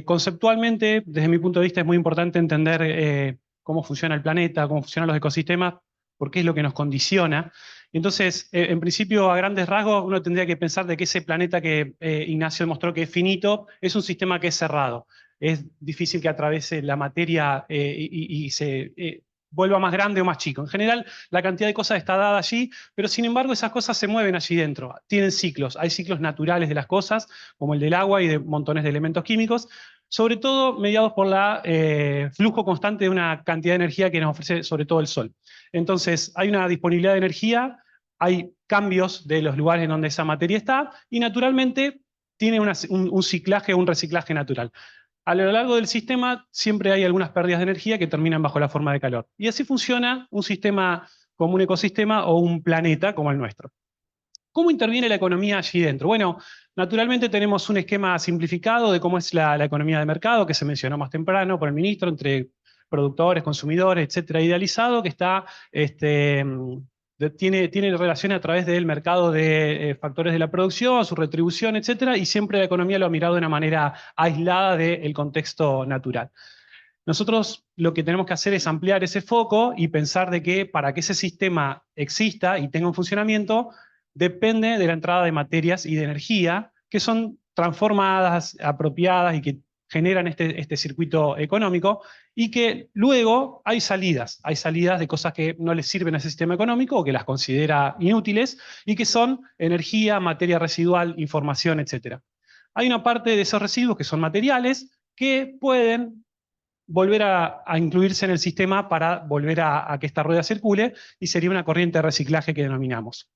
Conceptualmente, desde mi punto de vista, es muy importante entender cómo funciona el planeta, cómo funcionan los ecosistemas, porque es lo que nos condiciona. Entonces, en principio, a grandes rasgos, uno tendría que pensar de que ese planeta que Ignacio demostró que es finito, es un sistema que es cerrado. Es difícil que atraviese la materia y se vuelva más grande o más chico. En general, la cantidad de cosas está dada allí, pero sin embargo esas cosas se mueven allí dentro. Tienen ciclos, hay ciclos naturales de las cosas, como el del agua y de montones de elementos químicos, sobre todo mediados por el flujo constante de una cantidad de energía que nos ofrece sobre todo el Sol. Entonces, hay una disponibilidad de energía, hay cambios de los lugares en donde esa materia está, y naturalmente tiene un ciclaje, un reciclaje natural. A lo largo del sistema siempre hay algunas pérdidas de energía que terminan bajo la forma de calor. Y así funciona un sistema como un ecosistema o un planeta como el nuestro. ¿Cómo interviene la economía allí dentro? Bueno, naturalmente tenemos un esquema simplificado de cómo es la economía de mercado, que se mencionó más temprano por el ministro, entre productores, consumidores, etcétera, idealizado, que está, tiene relaciones a través del mercado de factores de la producción, su retribución, etcétera, y siempre la economía lo ha mirado de una manera aislada del contexto natural. Nosotros lo que tenemos que hacer es ampliar ese foco y pensar de que para que ese sistema exista y tenga un funcionamiento, depende de la entrada de materias y de energía que son transformadas, apropiadas y que generan este circuito económico, y que luego hay salidas de cosas que no les sirven a ese sistema económico o que las considera inútiles, y que son energía, materia residual, información, etc. Hay una parte de esos residuos que son materiales que pueden volver a incluirse en el sistema para volver a que esta rueda circule, y sería una corriente de reciclaje que denominamos.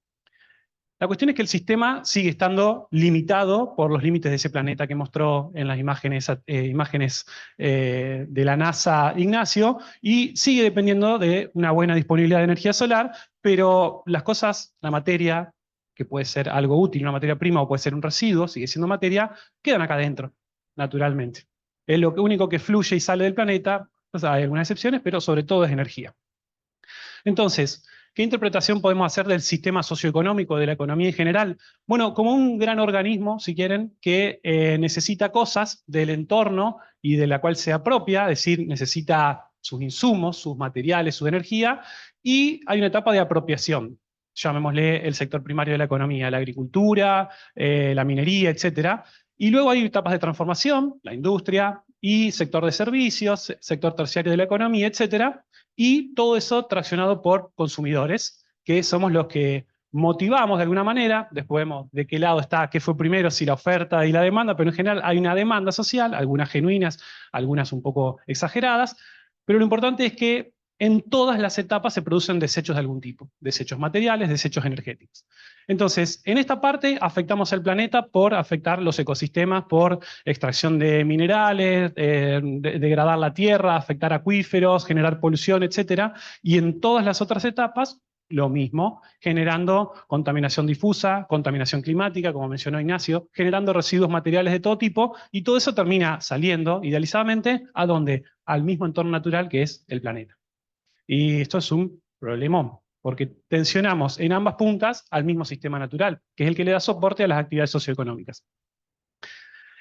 La cuestión es que el sistema sigue estando limitado por los límites de ese planeta que mostró en las imágenes de la NASA Ignacio, y sigue dependiendo de una buena disponibilidad de energía solar, pero las cosas, la materia, que puede ser algo útil, una materia prima, o puede ser un residuo, sigue siendo materia, quedan acá adentro, naturalmente. Es lo único que fluye y sale del planeta, hay algunas excepciones, pero sobre todo es energía. Entonces, ¿qué interpretación podemos hacer del sistema socioeconómico, de la economía en general? Bueno, como un gran organismo, si quieren, que necesita cosas del entorno y de la cual se apropia, es decir, necesita sus insumos, sus materiales, su energía, y hay una etapa de apropiación. Llamémosle el sector primario de la economía, la agricultura, la minería, etc. Y luego hay etapas de transformación, la industria, y sector de servicios, sector terciario de la economía, etc. Y todo eso traccionado por consumidores, que somos los que motivamos de alguna manera. Después vemos de qué lado está, qué fue primero, si la oferta y la demanda, pero en general hay una demanda social, algunas genuinas, algunas un poco exageradas, pero lo importante es que en todas las etapas se producen desechos de algún tipo, desechos materiales, desechos energéticos. Entonces, en esta parte afectamos al planeta por afectar los ecosistemas, por extracción de minerales, degradar la tierra, afectar acuíferos, generar polución, etc. Y en todas las otras etapas, lo mismo, generando contaminación difusa, contaminación climática, como mencionó Ignacio, generando residuos materiales de todo tipo, y todo eso termina saliendo, idealizadamente, ¿a dónde? Al mismo entorno natural que es el planeta. Y esto es un problemón, porque tensionamos en ambas puntas al mismo sistema natural, que es el que le da soporte a las actividades socioeconómicas.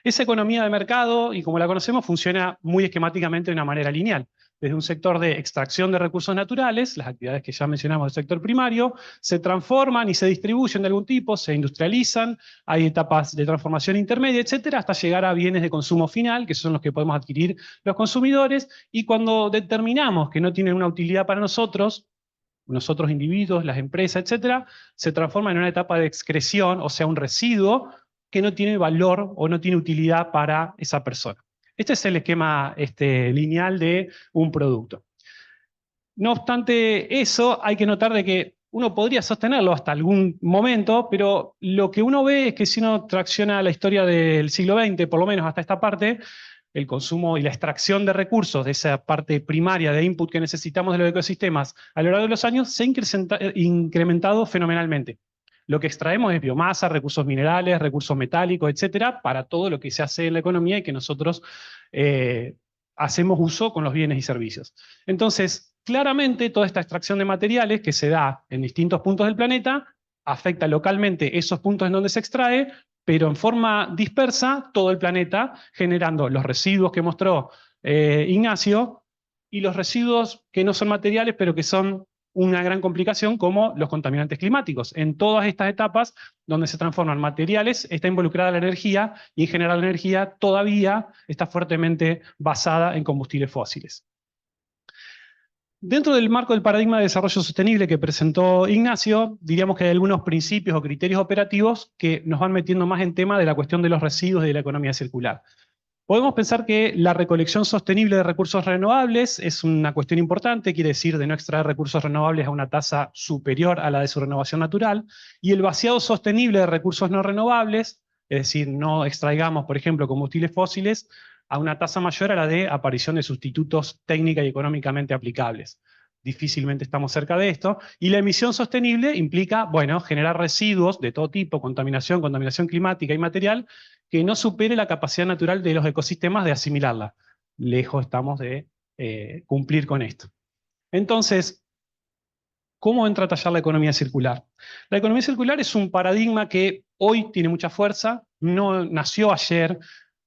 Esa economía de mercado, y como la conocemos, funciona muy esquemáticamente de una manera lineal. Desde un sector de extracción de recursos naturales, las actividades que ya mencionamos del sector primario, se transforman y se distribuyen de algún tipo, se industrializan, hay etapas de transformación intermedia, etcétera, hasta llegar a bienes de consumo final, que son los que podemos adquirir los consumidores, y cuando determinamos que no tienen una utilidad para nosotros individuos, las empresas, etcétera, se transforma en una etapa de excreción, o sea, un residuo que no tiene valor o no tiene utilidad para esa persona. Este es el esquema lineal de un producto. No obstante eso, hay que notar de que uno podría sostenerlo hasta algún momento, pero lo que uno ve es que si uno tracciona la historia del siglo XX, por lo menos hasta esta parte, el consumo y la extracción de recursos de esa parte primaria de input que necesitamos de los ecosistemas a lo largo de los años se ha incrementado fenomenalmente. Lo que extraemos es biomasa, recursos minerales, recursos metálicos, etcétera, para todo lo que se hace en la economía y que nosotros hacemos uso con los bienes y servicios. Entonces, claramente toda esta extracción de materiales que se da en distintos puntos del planeta afecta localmente esos puntos en donde se extrae, pero en forma dispersa todo el planeta, generando los residuos que mostró Ignacio, y los residuos que no son materiales, pero que son una gran complicación, como los contaminantes climáticos. En todas estas etapas donde se transforman materiales está involucrada la energía, y en general la energía todavía está fuertemente basada en combustibles fósiles. Dentro del marco del paradigma de desarrollo sostenible que presentó Ignacio, diríamos que hay algunos principios o criterios operativos que nos van metiendo más en tema de la cuestión de los residuos y de la economía circular. Podemos pensar que la recolección sostenible de recursos renovables es una cuestión importante, quiere decir de no extraer recursos renovables a una tasa superior a la de su renovación natural, y el vaciado sostenible de recursos no renovables, es decir, no extraigamos, por ejemplo, combustibles fósiles a una tasa mayor a la de aparición de sustitutos técnica y económicamente aplicables. difícilmente estamos cerca de esto. Y la emisión sostenible implica, bueno, generar residuos de todo tipo, contaminación climática y material, que no supere la capacidad natural de los ecosistemas de asimilarla. Lejos estamos de cumplir con esto. Entonces, ¿cómo entra a tallar la economía circular? La economía circular es un paradigma que hoy tiene mucha fuerza, no nació ayer,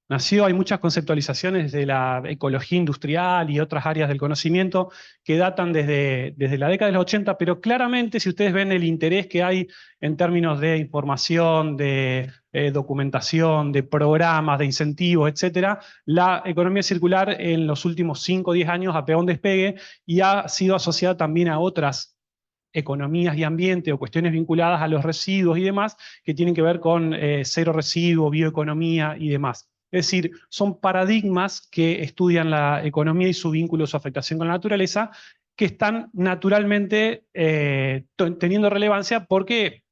hay muchas conceptualizaciones de la ecología industrial y otras áreas del conocimiento que datan desde la década de los 80, pero claramente si ustedes ven el interés que hay en términos de información, de documentación, de programas, de incentivos, etcétera, la economía circular en los últimos 5 o 10 años ha pegado un despegue y ha sido asociada también a otras economías y ambiente o cuestiones vinculadas a los residuos y demás que tienen que ver con cero residuo, bioeconomía y demás. Es decir, son paradigmas que estudian la economía y su vínculo, su afectación con la naturaleza, que están naturalmente teniendo relevancia porque,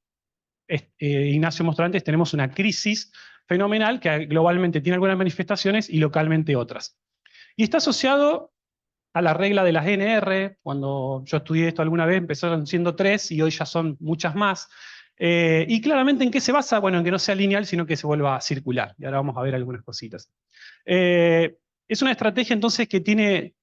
Ignacio mostró antes, tenemos una crisis fenomenal que globalmente tiene algunas manifestaciones y localmente otras. Y está asociado a la regla de las NR. Cuando yo estudié esto alguna vez empezaron siendo 3 y hoy ya son muchas más. Y claramente, ¿en qué se basa? Bueno, en que no sea lineal, sino que se vuelva circular. Y ahora vamos a ver algunas cositas. Es una estrategia entonces que tiene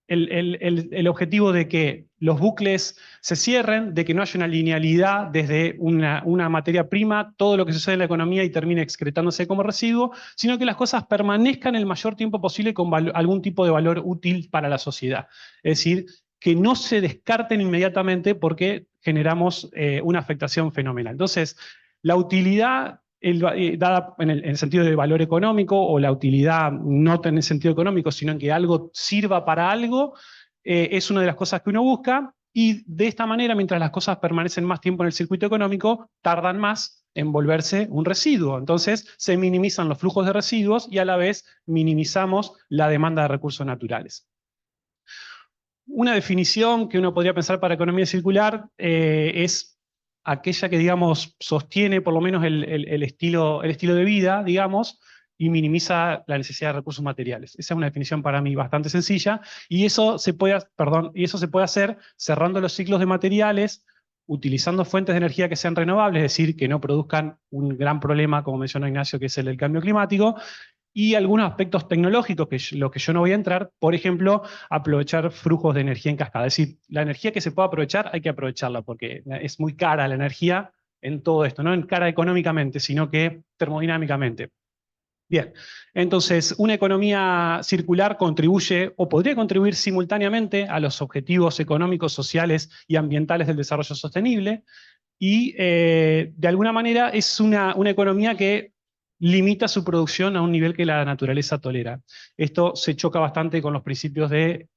el objetivo de que los bucles se cierren, de que no haya una linealidad desde una materia prima, todo lo que sucede en la economía y termine excretándose como residuo, sino que las cosas permanezcan el mayor tiempo posible con algún tipo de valor útil para la sociedad. Es decir, que no se descarten inmediatamente porque generamos una afectación fenomenal. Entonces, la utilidad dada en el sentido de valor económico, o la utilidad no en el sentido económico, sino en que algo sirva para algo, es una de las cosas que uno busca, y de esta manera, mientras las cosas permanecen más tiempo en el circuito económico, tardan más en volverse un residuo. Entonces, se minimizan los flujos de residuos y a la vez minimizamos la demanda de recursos naturales. Una definición que uno podría pensar para economía circular es aquella que, digamos, sostiene por lo menos el estilo de vida, digamos, y minimiza la necesidad de recursos materiales. Esa es una definición para mí bastante sencilla, y eso se puede hacer cerrando los ciclos de materiales, utilizando fuentes de energía que sean renovables, es decir, que no produzcan un gran problema, como mencionó Ignacio, que es el del cambio climático, y algunos aspectos tecnológicos, lo que yo no voy a entrar, por ejemplo, aprovechar flujos de energía en cascada. Es decir, la energía que se pueda aprovechar, hay que aprovecharla, porque es muy cara la energía en todo esto, no en cara económicamente, sino que termodinámicamente. Bien, entonces una economía circular contribuye, o podría contribuir simultáneamente, a los objetivos económicos, sociales y ambientales del desarrollo sostenible, y de alguna manera es una economía que limita su producción a un nivel que la naturaleza tolera. Esto se choca bastante con los principios del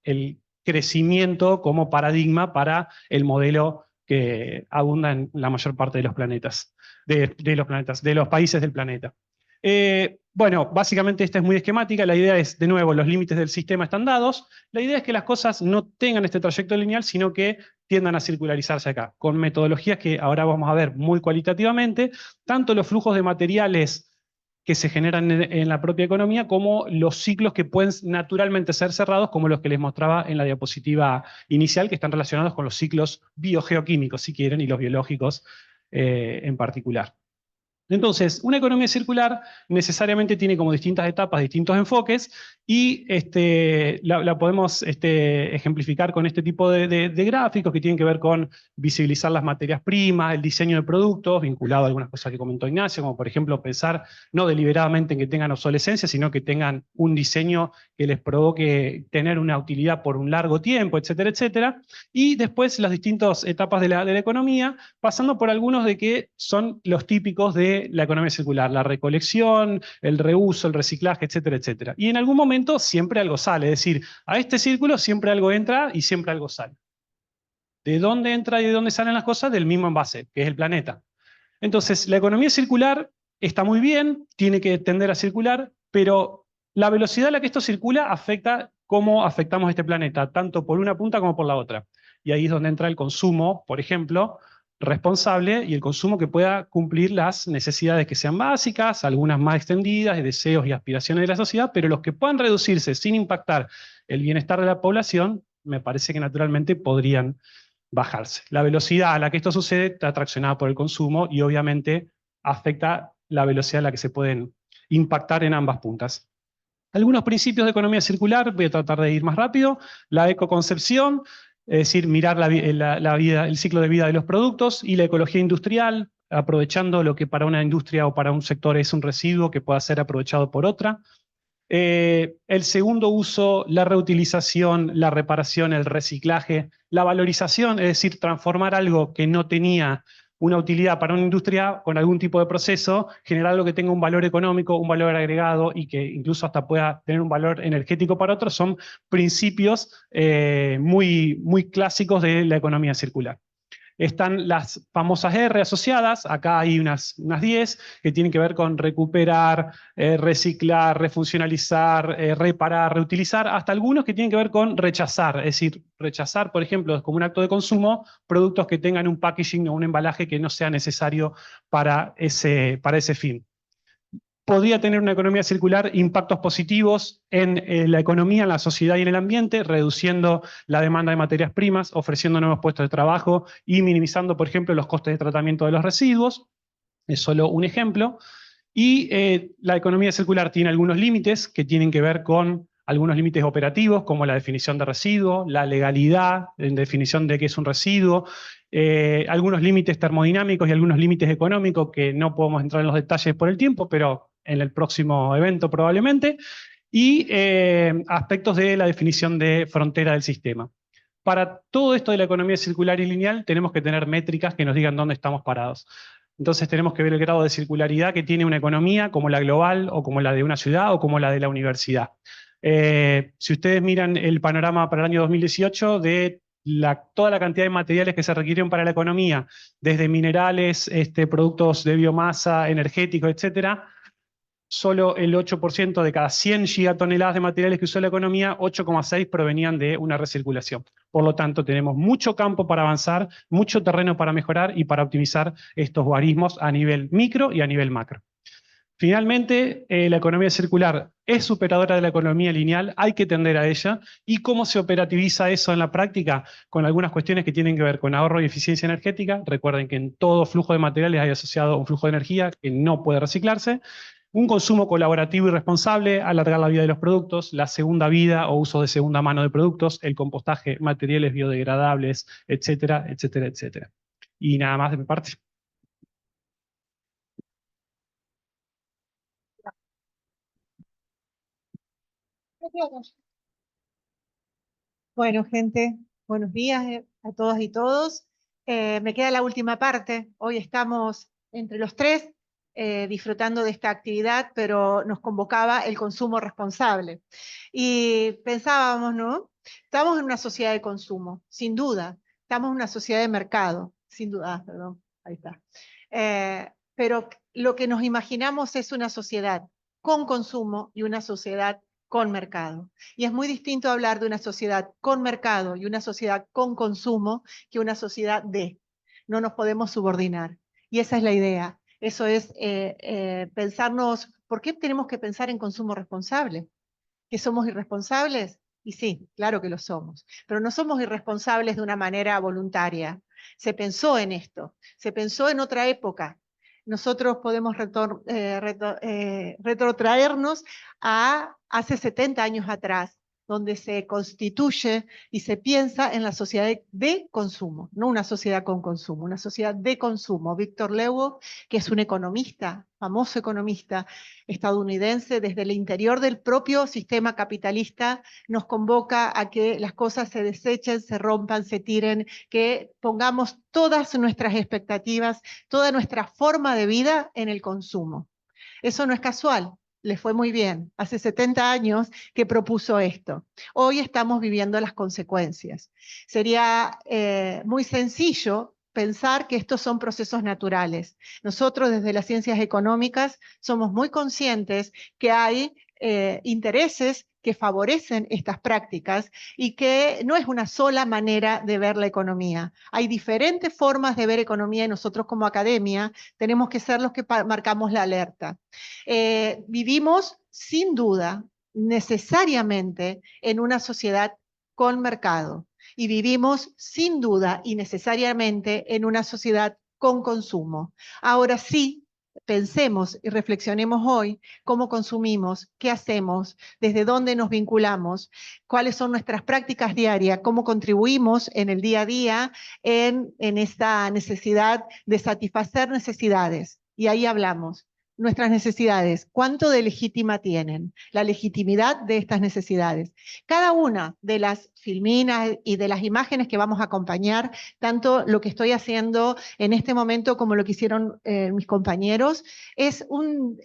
crecimiento como paradigma para el modelo que abunda en la mayor parte de los planetas, de los países del planeta. Bueno, básicamente esta es muy esquemática. La idea es, de nuevo, los límites del sistema están dados. La idea es que las cosas no tengan este trayecto lineal, sino que tiendan a circularizarse acá, con metodologías que ahora vamos a ver muy cualitativamente, tanto los flujos de materiales que se generan en la propia economía, como los ciclos que pueden naturalmente ser cerrados, como los que les mostraba en la diapositiva inicial, que están relacionados con los ciclos biogeoquímicos, si quieren, y los biológicos en particular. Entonces, una economía circular necesariamente tiene como distintas etapas, distintos enfoques, y la podemos ejemplificar con este tipo de gráficos que tienen que ver con visibilizar las materias primas, el diseño de productos, vinculado a algunas cosas que comentó Ignacio, como por ejemplo pensar no deliberadamente en que tengan obsolescencia, sino que tengan un diseño que les provoque tener una utilidad por un largo tiempo, etcétera, etcétera. Y después las distintas etapas de la economía, pasando por algunos de que son los típicos de la economía circular: la recolección, el reuso, el reciclaje, etcétera, etcétera. Y en algún momento siempre algo sale, es decir, a este círculo siempre algo entra y siempre algo sale. ¿De dónde entra y de dónde salen las cosas? Del mismo envase, que es el planeta. Entonces, la economía circular está muy bien, tiene que tender a circular, pero la velocidad a la que esto circula afecta cómo afectamos este planeta, tanto por una punta como por la otra. Y ahí es donde entra el consumo, por ejemplo, responsable, y el consumo que pueda cumplir las necesidades que sean básicas, algunas más extendidas, de deseos y aspiraciones de la sociedad, pero los que puedan reducirse sin impactar el bienestar de la población, me parece que naturalmente podrían bajarse. La velocidad a la que esto sucede está traccionada por el consumo y obviamente afecta la velocidad a la que se pueden impactar en ambas puntas. Algunos principios de economía circular, voy a tratar de ir más rápido. La ecoconcepción, es decir, mirar el ciclo de vida de los productos, y la ecología industrial, aprovechando lo que para una industria o para un sector es un residuo que pueda ser aprovechado por otra. El segundo uso, la reutilización, la reparación, el reciclaje, la valorización, es decir, transformar algo que no tenía una utilidad para una industria con algún tipo de proceso, generar algo que tenga un valor económico, un valor agregado y que incluso hasta pueda tener un valor energético para otros, son principios muy, muy clásicos de la economía circular. Están las famosas R asociadas, acá hay unas 10, que tienen que ver con recuperar, reciclar, refuncionalizar, reparar, reutilizar, hasta algunos que tienen que ver con rechazar, es decir, rechazar, por ejemplo, como un acto de consumo, productos que tengan un packaging o un embalaje que no sea necesario para ese fin. Podría tener una economía circular impactos positivos en la economía, en la sociedad y en el ambiente, reduciendo la demanda de materias primas, ofreciendo nuevos puestos de trabajo y minimizando, por ejemplo, los costes de tratamiento de los residuos. Es solo un ejemplo. Y la economía circular tiene algunos límites que tienen que ver con algunos límites operativos, como la definición de residuo, la legalidad en definición de qué es un residuo, algunos límites termodinámicos y algunos límites económicos que no podemos entrar en los detalles por el tiempo, pero en el próximo evento probablemente, y aspectos de la definición de frontera del sistema. Para todo esto de la economía circular y lineal tenemos que tener métricas que nos digan dónde estamos parados. Entonces tenemos que ver el grado de circularidad que tiene una economía como la global o como la de una ciudad o como la de la universidad. Si ustedes miran el panorama para el año 2018 de toda la cantidad de materiales que se requirieron para la economía, desde minerales, productos de biomasa, energéticos, etcétera, solo el 8% de cada 100 gigatoneladas de materiales que usó la economía, 8,6 provenían de una recirculación. Por lo tanto, tenemos mucho campo para avanzar, mucho terreno para mejorar y para optimizar estos guarismos a nivel micro y a nivel macro. Finalmente, la economía circular es superadora de la economía lineal, hay que tender a ella. ¿Y cómo se operativiza eso en la práctica? Con algunas cuestiones que tienen que ver con ahorro y eficiencia energética. Recuerden que en todo flujo de materiales hay asociado un flujo de energía que no puede reciclarse. Un consumo colaborativo y responsable, alargar la vida de los productos, la segunda vida o uso de segunda mano de productos, el compostaje, materiales biodegradables, etcétera, etcétera, etcétera. Y nada más de mi parte. Bueno, gente, buenos días a todas y todos. Me queda la última parte. Hoy estamos entre los tres disfrutando de esta actividad, pero nos convocaba el consumo responsable. Y pensábamos, ¿no? Estamos en una sociedad de consumo, sin duda. Estamos en una sociedad de mercado, sin duda. Perdón, ahí está. Pero lo que nos imaginamos es una sociedad con consumo y una sociedad con mercado. Y es muy distinto hablar de una sociedad con mercado y una sociedad con consumo que una sociedad de. No nos podemos subordinar. Y esa es la idea. Eso es pensarnos, ¿por qué tenemos que pensar en consumo responsable? ¿Que somos irresponsables? Y sí, claro que lo somos. Pero no somos irresponsables de una manera voluntaria. Se pensó en esto, se pensó en otra época. Nosotros podemos retrotraernos a hace 70 años atrás, donde se constituye y se piensa en la sociedad de consumo, no una sociedad con consumo, una sociedad de consumo. Víctor Lewis, que es un economista, famoso economista estadounidense, desde el interior del propio sistema capitalista, nos convoca a que las cosas se desechen, se rompan, se tiren, que pongamos todas nuestras expectativas, toda nuestra forma de vida en el consumo. Eso no es casual. Le fue muy bien. Hace 70 años que propuso esto. Hoy estamos viviendo las consecuencias. Sería muy sencillo pensar que estos son procesos naturales. Nosotros desde las ciencias económicas somos muy conscientes que hay intereses que favorecen estas prácticas y que no es una sola manera de ver la economía. Hay diferentes formas de ver economía y nosotros como academia tenemos que ser los que marcamos la alerta. Vivimos sin duda necesariamente en una sociedad con mercado. Y vivimos sin duda y necesariamente en una sociedad con consumo. Ahora sí, pensemos y reflexionemos hoy cómo consumimos, qué hacemos, desde dónde nos vinculamos, cuáles son nuestras prácticas diarias, cómo contribuimos en el día a día en esta necesidad de satisfacer necesidades. Y ahí hablamos. Nuestras necesidades, ¿cuánto de legítima tienen? La legitimidad de estas necesidades. Cada una de las filminas y de las imágenes que vamos a acompañar, tanto lo que estoy haciendo en este momento como lo que hicieron mis compañeros, es un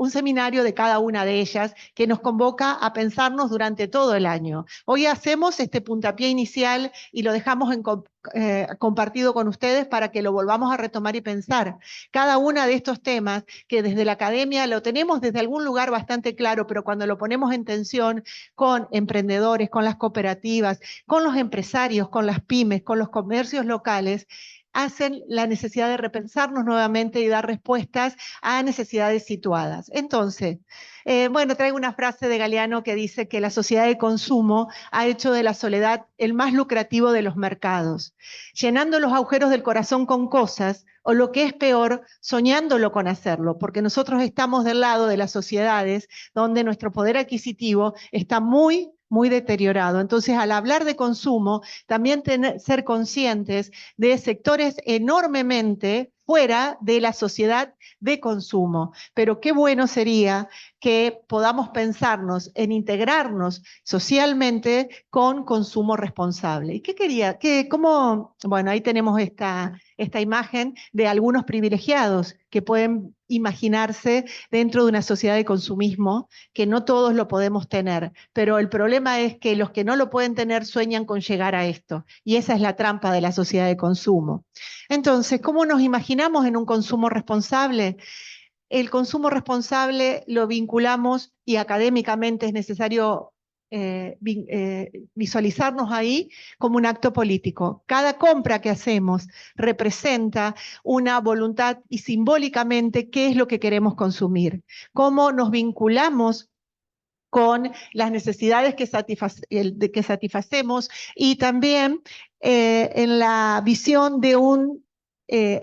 seminario de cada una de ellas que nos convoca a pensarnos durante todo el año. Hoy hacemos este puntapié inicial y lo dejamos compartido con ustedes para que lo volvamos a retomar y pensar. Cada uno de estos temas que desde la academia lo tenemos desde algún lugar bastante claro, pero cuando lo ponemos en tensión con emprendedores, con las cooperativas, con los empresarios, con las pymes, con los comercios locales, hacen la necesidad de repensarnos nuevamente y dar respuestas a necesidades situadas. Entonces, bueno, traigo una frase de Galeano que dice que la sociedad de consumo ha hecho de la soledad el más lucrativo de los mercados, llenando los agujeros del corazón con cosas, o lo que es peor, soñándolo con hacerlo, porque nosotros estamos del lado de las sociedades donde nuestro poder adquisitivo está muy deteriorado. Entonces, al hablar de consumo, también ser conscientes de sectores enormemente fuera de la sociedad de consumo. Pero qué bueno sería que podamos pensarnos en integrarnos socialmente con consumo responsable. ¿Y qué quería? Bueno, ahí tenemos esta imagen de algunos privilegiados que pueden imaginarse dentro de una sociedad de consumismo, que no todos lo podemos tener, pero el problema es que los que no lo pueden tener sueñan con llegar a esto, y esa es la trampa de la sociedad de consumo. Entonces, ¿cómo nos imaginamos en un consumo responsable? El consumo responsable lo vinculamos, y académicamente es necesario visualizarnos ahí como un acto político. Cada compra que hacemos representa una voluntad y simbólicamente qué es lo que queremos consumir. Cómo nos vinculamos con las necesidades que satisfacemos y también en la visión de un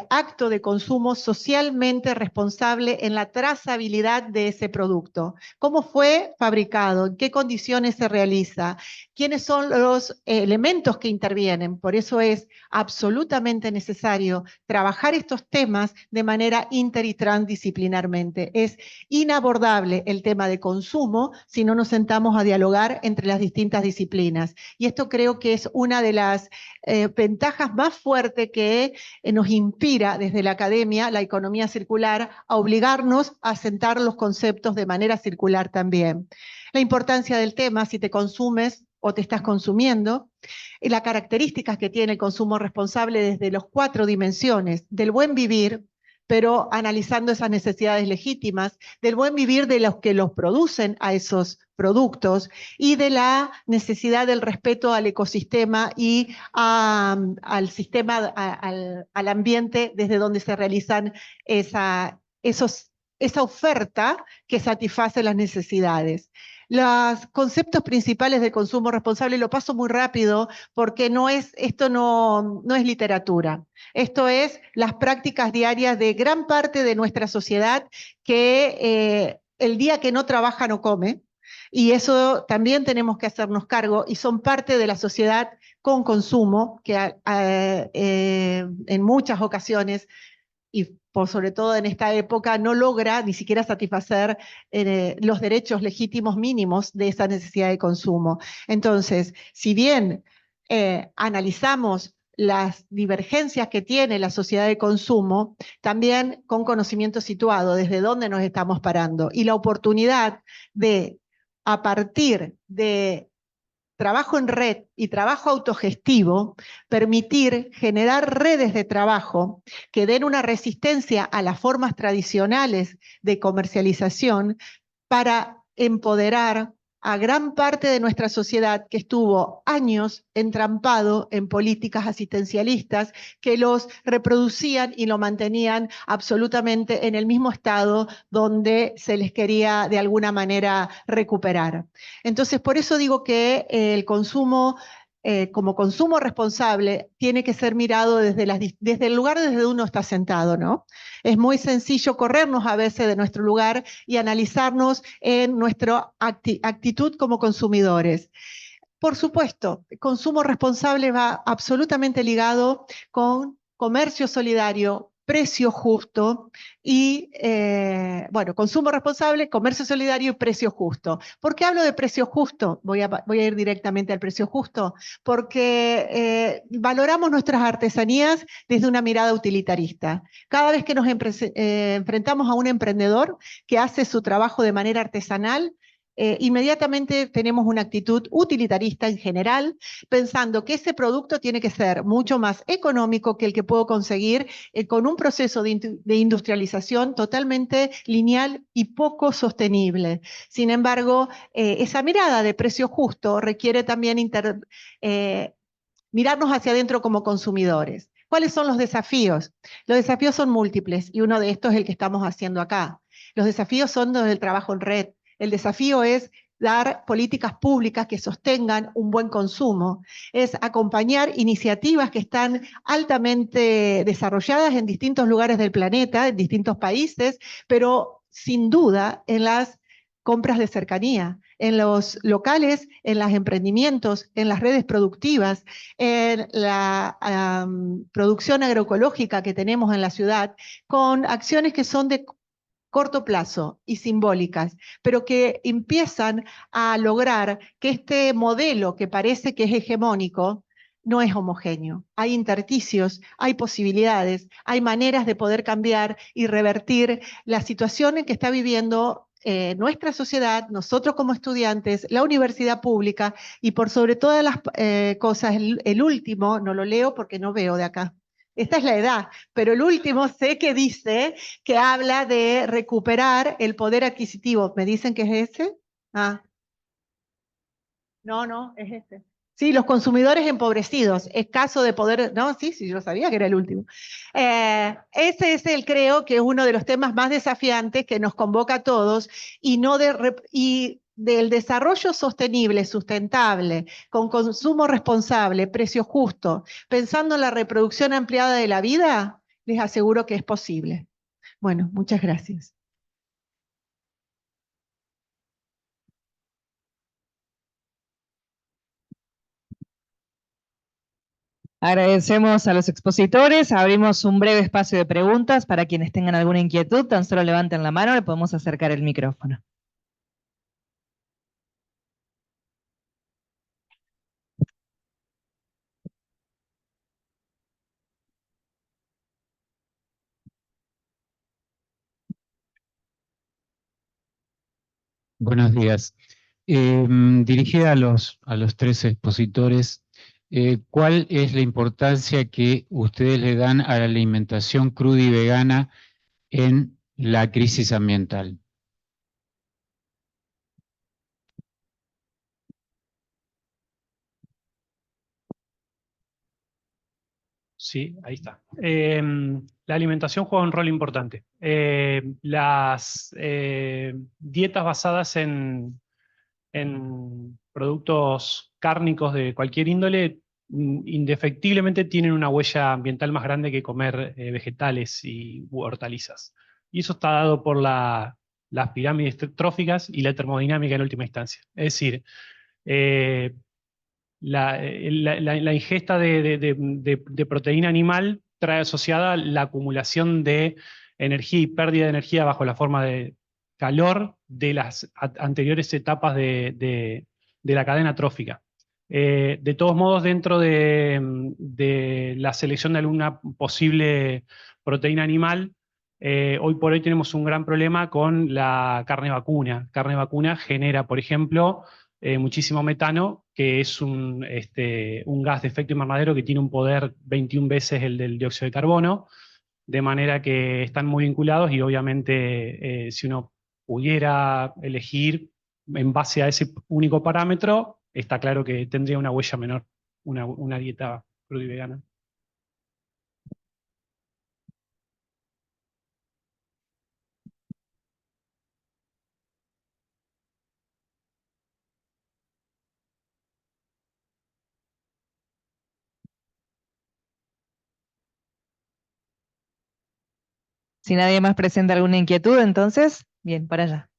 acto de consumo socialmente responsable en la trazabilidad de ese producto. ¿Cómo fue fabricado? ¿En qué condiciones se realiza? ¿Quiénes son los elementos que intervienen? Por eso es absolutamente necesario trabajar estos temas de manera inter y transdisciplinarmente. Es inabordable el tema de consumo si no nos sentamos a dialogar entre las distintas disciplinas. Y esto creo que es una de las ventajas más fuertes que nos inspira desde la academia, la economía circular, a obligarnos a sentar los conceptos de manera circular también. La importancia del tema, si te consumes o te estás consumiendo, y las características que tiene el consumo responsable desde las 4 dimensiones del buen vivir, pero analizando esas necesidades legítimas, del buen vivir de los que los producen a esos productos y de la necesidad del respeto al ecosistema y al sistema, al ambiente desde donde se realizan esa oferta que satisface las necesidades. Los conceptos principales de consumo responsable, lo paso muy rápido porque esto no es literatura. Esto es las prácticas diarias de gran parte de nuestra sociedad que el día que no trabaja no come, y eso también tenemos que hacernos cargo, y son parte de la sociedad con consumo que en muchas ocasiones, y sobre todo en esta época, no logra ni siquiera satisfacer los derechos legítimos mínimos de esa necesidad de consumo. Entonces, si bien analizamos las divergencias que tiene la sociedad de consumo, también con conocimiento situado, desde dónde nos estamos parando, y la oportunidad de, a partir de trabajo en red y trabajo autogestivo, permitir generar redes de trabajo que den una resistencia a las formas tradicionales de comercialización para empoderar a gran parte de nuestra sociedad que estuvo años entrampado en políticas asistencialistas que los reproducían y lo mantenían absolutamente en el mismo estado donde se les quería de alguna manera recuperar. Entonces, por eso digo que el consumo como consumo responsable tiene que ser mirado desde el lugar desde donde uno está sentado, ¿no? Es muy sencillo corrernos a veces de nuestro lugar y analizarnos en nuestra actitud como consumidores. Por supuesto, consumo responsable va absolutamente ligado con comercio solidario, precio justo y, bueno, consumo responsable, comercio solidario y precio justo. ¿Por qué hablo de precio justo? Voy a ir directamente al precio justo, porque valoramos nuestras artesanías desde una mirada utilitarista. Cada vez que nos enfrentamos a un emprendedor que hace su trabajo de manera artesanal, inmediatamente tenemos una actitud utilitarista en general, pensando que ese producto tiene que ser mucho más económico que el que puedo conseguir con un proceso de industrialización totalmente lineal y poco sostenible. Sin embargo, esa mirada de precio justo requiere también mirarnos hacia adentro como consumidores. ¿Cuáles son los desafíos? Los desafíos son múltiples y uno de estos es el que estamos haciendo acá. Los desafíos son del trabajo en red. El desafío es dar políticas públicas que sostengan un buen consumo, es acompañar iniciativas que están altamente desarrolladas en distintos lugares del planeta, en distintos países, pero sin duda en las compras de cercanía, en los locales, en los emprendimientos, en las redes productivas, en la producción agroecológica que tenemos en la ciudad, con acciones que son de corto plazo y simbólicas, pero que empiezan a lograr que este modelo que parece que es hegemónico no es homogéneo. Hay intersticios, hay posibilidades, hay maneras de poder cambiar y revertir la situación en que está viviendo nuestra sociedad, nosotros como estudiantes, la universidad pública y por sobre todas las cosas, el último, no lo leo porque no veo de acá. Esta es la edad, pero el último sé que dice que habla de recuperar el poder adquisitivo. ¿Me dicen que es ese? Ah. No, es este. Sí, los consumidores empobrecidos, escaso de poder, no, sí, yo sabía que era el último. Ese es creo que es uno de los temas más desafiantes que nos convoca a todos y del desarrollo sostenible, sustentable, con consumo responsable, precio justo, pensando en la reproducción ampliada de la vida, les aseguro que es posible. Bueno, muchas gracias. Agradecemos a los expositores. Abrimos un breve espacio de preguntas para quienes tengan alguna inquietud. Tan solo levanten la mano, le podemos acercar el micrófono. Buenos días. Dirigida a los tres expositores, ¿cuál es la importancia que ustedes le dan a la alimentación cruda y vegana en la crisis ambiental? Sí, ahí está. La alimentación juega un rol importante. Las dietas basadas en productos cárnicos de cualquier índole, indefectiblemente tienen una huella ambiental más grande que comer vegetales y hortalizas. Y eso está dado por las pirámides tróficas y la termodinámica en última instancia. Es decir, la ingesta de proteína animal trae asociada la acumulación de energía y pérdida de energía bajo la forma de calor de las anteriores etapas de la cadena trófica. De todos modos, dentro de la selección de alguna posible proteína animal, hoy por hoy tenemos un gran problema con la carne vacuna. Carne vacuna genera, por ejemplo, muchísimo metano, que es un gas de efecto invernadero que tiene un poder 21 veces el del dióxido de carbono, de manera que están muy vinculados y obviamente si uno pudiera elegir, en base a ese único parámetro, está claro que tendría una huella menor, una dieta cruda y vegana. Si nadie más presenta alguna inquietud, entonces, bien, para allá.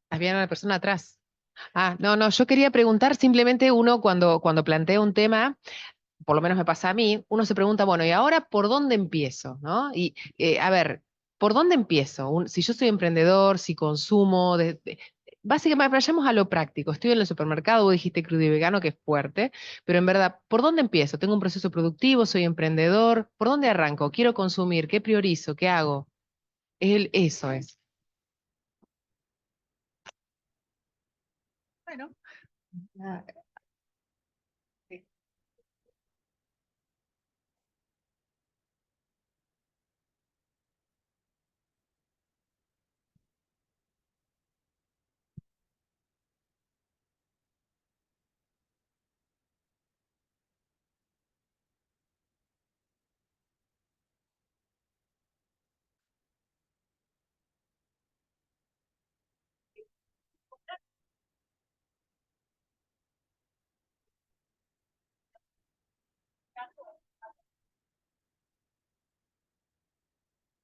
Había una persona atrás. No, yo quería preguntar simplemente uno cuando plantea un tema, por lo menos me pasa a mí, uno se pregunta, bueno, ¿y ahora por dónde empiezo? ¿No? Y a ver, ¿por dónde empiezo? Si yo soy emprendedor, si consumo, básicamente vayamos a lo práctico. Estoy en el supermercado, vos dijiste crudo y vegano, que es fuerte, pero en verdad, ¿por dónde empiezo? ¿Tengo un proceso productivo? ¿Soy emprendedor? ¿Por dónde arranco? ¿Quiero consumir? ¿Qué priorizo? ¿Qué hago? Eso es. Bueno, ah, sí.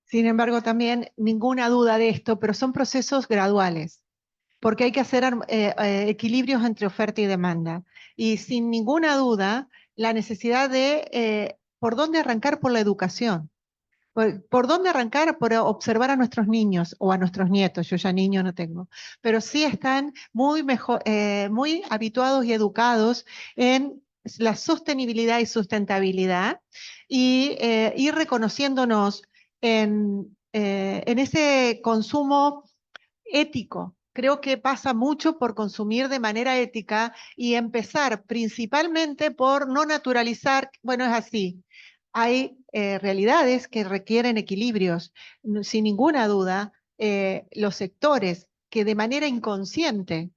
Sin embargo, también ninguna duda de esto, pero son procesos graduales, porque hay que hacer equilibrios entre oferta y demanda. Y sin ninguna duda, la necesidad de por dónde arrancar por la educación. ¿Por dónde arrancar? Por observar a nuestros niños o a nuestros nietos. Yo ya niños no tengo, pero sí están muy habituados y educados en la sostenibilidad y sustentabilidad y ir reconociéndonos en ese consumo ético. Creo que pasa mucho por consumir de manera ética y empezar principalmente por no naturalizar, bueno, es así. Hay realidades que requieren equilibrios. Sin ninguna duda, los sectores que de manera inconsciente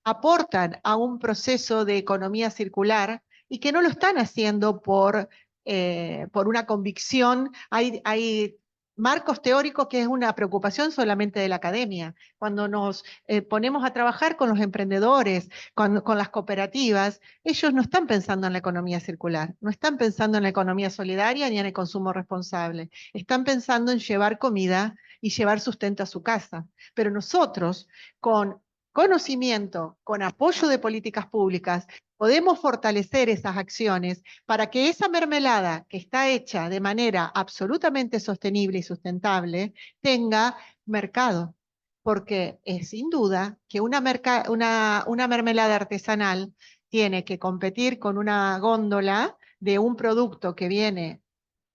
aportan a un proceso de economía circular y que no lo están haciendo por una convicción. Hay marcos teóricos que es una preocupación solamente de la academia. Cuando nos ponemos a trabajar con los emprendedores, con las cooperativas, ellos no están pensando en la economía circular, no están pensando en la economía solidaria ni en el consumo responsable, están pensando en llevar comida y llevar sustento a su casa. Pero nosotros, con conocimiento, con apoyo de políticas públicas, podemos fortalecer esas acciones para que esa mermelada que está hecha de manera absolutamente sostenible y sustentable tenga mercado. Porque es sin duda que una mermelada artesanal tiene que competir con una góndola de un producto que viene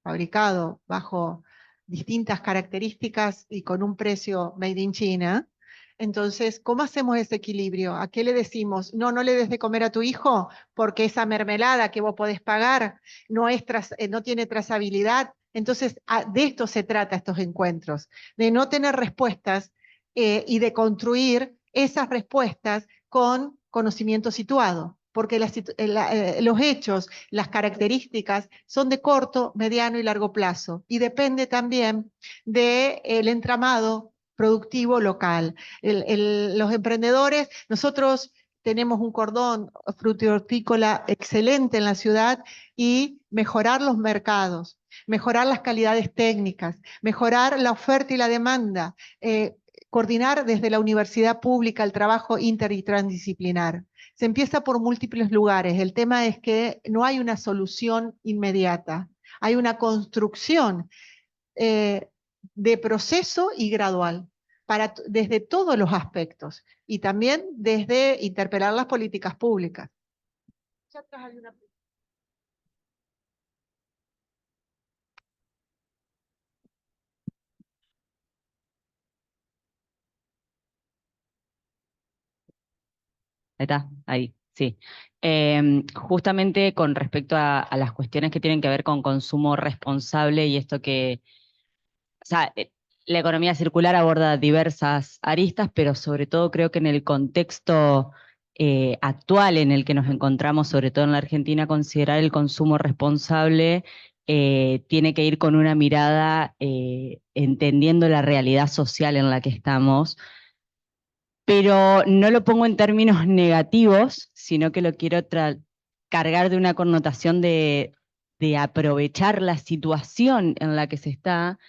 fabricado bajo distintas características y con un precio made in China. Entonces, ¿cómo hacemos ese equilibrio? ¿A qué le decimos? No, no le des de comer a tu hijo porque esa mermelada que vos podés pagar no tiene trazabilidad. Entonces, de esto se trata estos encuentros, de no tener respuestas y de construir esas respuestas con conocimiento situado, porque los hechos, las características son de corto, mediano y largo plazo y depende también del entramado productivo local. Los emprendedores, nosotros tenemos un cordón frutícola excelente en la ciudad y mejorar los mercados, mejorar las calidades técnicas, mejorar la oferta y la demanda, coordinar desde la universidad pública el trabajo inter y transdisciplinar. Se empieza por múltiples lugares. El tema es que no hay una solución inmediata, hay una construcción de proceso y gradual desde todos los aspectos y también desde interpelar las políticas públicas. Ya atrás hay una... Ahí está, ahí. Sí. Justamente con respecto a las cuestiones que tienen que ver con consumo responsable y esto que, o sea, la economía circular aborda diversas aristas, pero sobre todo creo que en el contexto actual en el que nos encontramos, sobre todo en la Argentina, considerar el consumo responsable tiene que ir con una mirada entendiendo la realidad social en la que estamos, pero no lo pongo en términos negativos, sino que lo quiero cargar de una connotación de aprovechar la situación en la que se está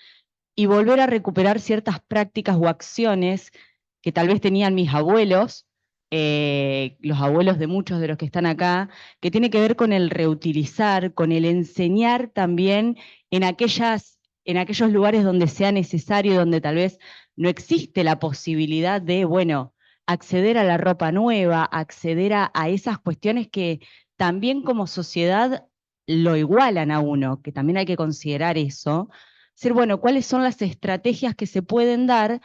y volver a recuperar ciertas prácticas o acciones que tal vez tenían mis abuelos, los abuelos de muchos de los que están acá, que tiene que ver con el reutilizar, con el enseñar también en aquellos lugares donde sea necesario, donde tal vez no existe la posibilidad de, bueno, acceder a la ropa nueva, acceder a esas cuestiones que también como sociedad lo igualan a uno, que también hay que considerar eso. Decir, bueno, ¿cuáles son las estrategias que se pueden dar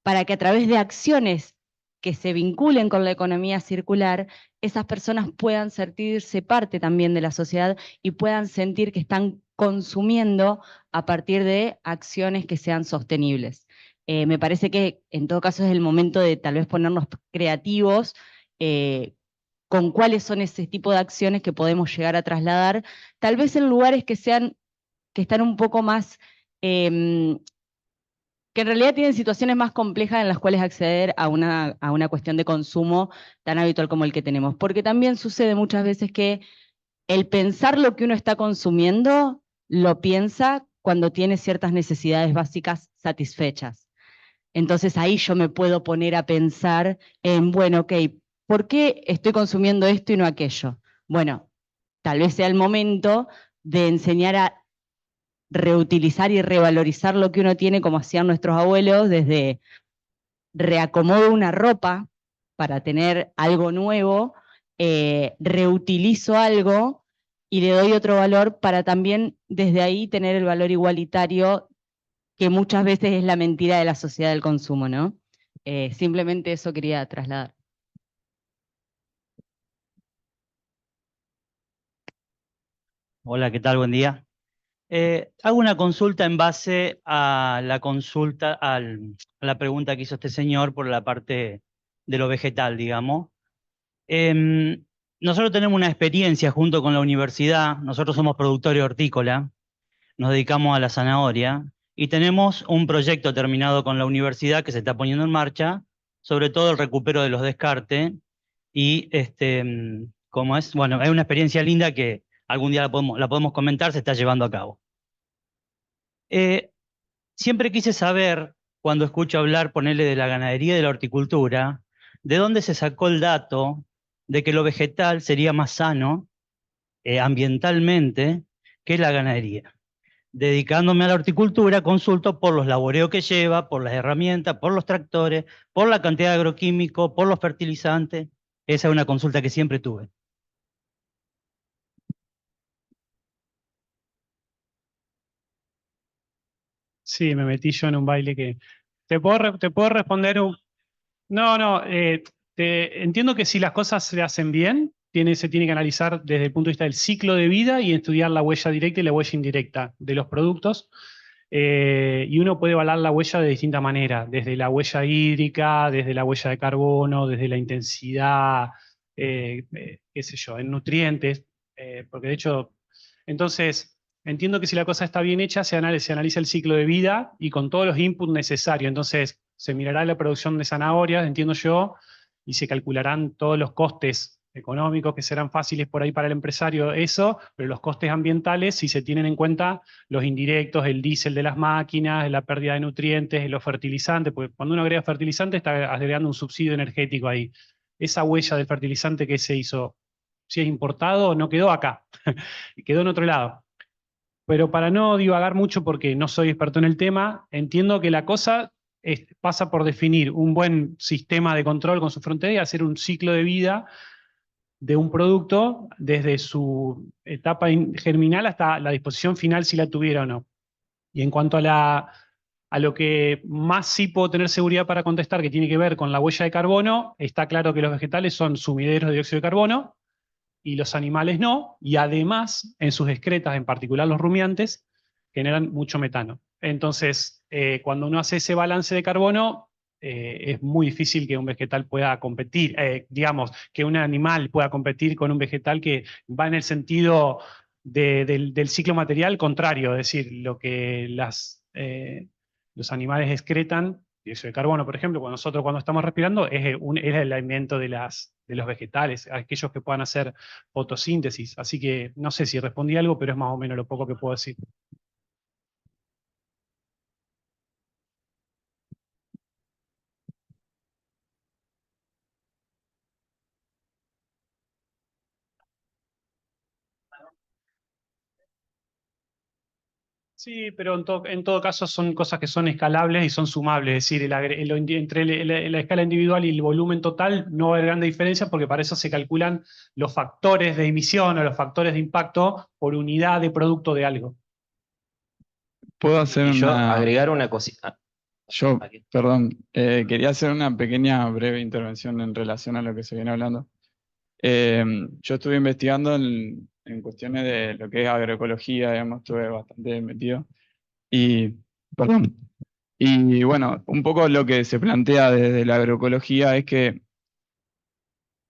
para que a través de acciones que se vinculen con la economía circular, esas personas puedan sentirse parte también de la sociedad y puedan sentir que están consumiendo a partir de acciones que sean sostenibles? Me parece que en todo caso es el momento de tal vez ponernos creativos con cuáles son ese tipo de acciones que podemos llegar a trasladar, tal vez en lugares que están un poco más que en realidad tienen situaciones más complejas en las cuales acceder a una cuestión de consumo tan habitual como el que tenemos. Porque también sucede muchas veces que el pensar lo que uno está consumiendo, lo piensa cuando tiene ciertas necesidades básicas satisfechas. Entonces ahí yo me puedo poner a pensar en, bueno, ok, ¿por qué estoy consumiendo esto y no aquello? Bueno, tal vez sea el momento de enseñar a reutilizar y revalorizar lo que uno tiene como hacían nuestros abuelos, desde reacomodo una ropa para tener algo nuevo, reutilizo algo y le doy otro valor para también desde ahí tener el valor igualitario que muchas veces es la mentira de la sociedad del consumo, ¿no? Simplemente eso quería trasladar. Hola, ¿qué tal? Buen día. Hago una consulta en base a la consulta, a la pregunta que hizo este señor por la parte de lo vegetal, digamos. Nosotros tenemos una experiencia junto con la universidad, nosotros somos productores hortícola, nos dedicamos a la zanahoria y tenemos un proyecto terminado con la universidad que se está poniendo en marcha, sobre todo el recupero de los descartes y ¿cómo es? Bueno, es una experiencia linda que algún día la podemos comentar, se está llevando a cabo. Siempre quise saber, cuando escucho hablar, ponerle de la ganadería y de la horticultura, de dónde se sacó el dato de que lo vegetal sería más sano ambientalmente que la ganadería. Dedicándome a la horticultura, consulto por los laboreos que lleva, por las herramientas, por los tractores, por la cantidad de agroquímicos, por los fertilizantes. Esa es una consulta que siempre tuve. Sí, me metí yo en un baile que... te puedo responder un... No, no, entiendo que si las cosas se hacen bien, se tiene que analizar desde el punto de vista del ciclo de vida y estudiar la huella directa y la huella indirecta de los productos. Y uno puede evaluar la huella de distintas maneras, desde la huella hídrica, desde la huella de carbono, desde la intensidad, qué sé yo, en nutrientes, porque de hecho, entonces, entiendo que si la cosa está bien hecha, se analiza el ciclo de vida y con todos los inputs necesarios. Entonces, se mirará la producción de zanahorias, entiendo yo, y se calcularán todos los costes económicos que serán fáciles por ahí para el empresario, eso, pero los costes ambientales, si se tienen en cuenta los indirectos, el diésel de las máquinas, la pérdida de nutrientes, los fertilizantes, porque cuando uno agrega fertilizante está agregando un subsidio energético ahí. Esa huella del fertilizante que se hizo, si es importado, no quedó acá, quedó en otro lado. Pero para no divagar mucho, porque no soy experto en el tema, entiendo que la cosa pasa por definir un buen sistema de control con su frontera y hacer un ciclo de vida de un producto desde su etapa germinal hasta la disposición final, si la tuviera o no. Y en cuanto a A lo que más sí puedo tener seguridad para contestar, que tiene que ver con la huella de carbono, está claro que los vegetales son sumideros de dióxido de carbono y los animales no, y además en sus excretas, en particular los rumiantes, generan mucho metano. Entonces, cuando uno hace ese balance de carbono, es muy difícil que un vegetal pueda competir, digamos, que un animal pueda competir con un vegetal que va en el sentido del ciclo material contrario, es decir, lo que los animales excretan, dióxido de carbono, por ejemplo, cuando estamos respirando, es el alimento de los vegetales, aquellos que puedan hacer fotosíntesis. Así que no sé si respondí algo, pero es más o menos lo poco que puedo decir. Sí, pero en todo caso son cosas que son escalables y son sumables, es decir, entre la escala individual y el volumen total no va a haber grande diferencia porque para eso se calculan los factores de emisión o los factores de impacto por unidad de producto de algo. Puedo hacer Y yo una... agregar una cosita. Yo, perdón, quería hacer una pequeña breve intervención en relación a lo que se viene hablando. Yo estuve investigando en cuestiones de lo que es agroecología, digamos, estuve bastante metido. Y, perdón, y bueno, un poco lo que se plantea desde la agroecología es que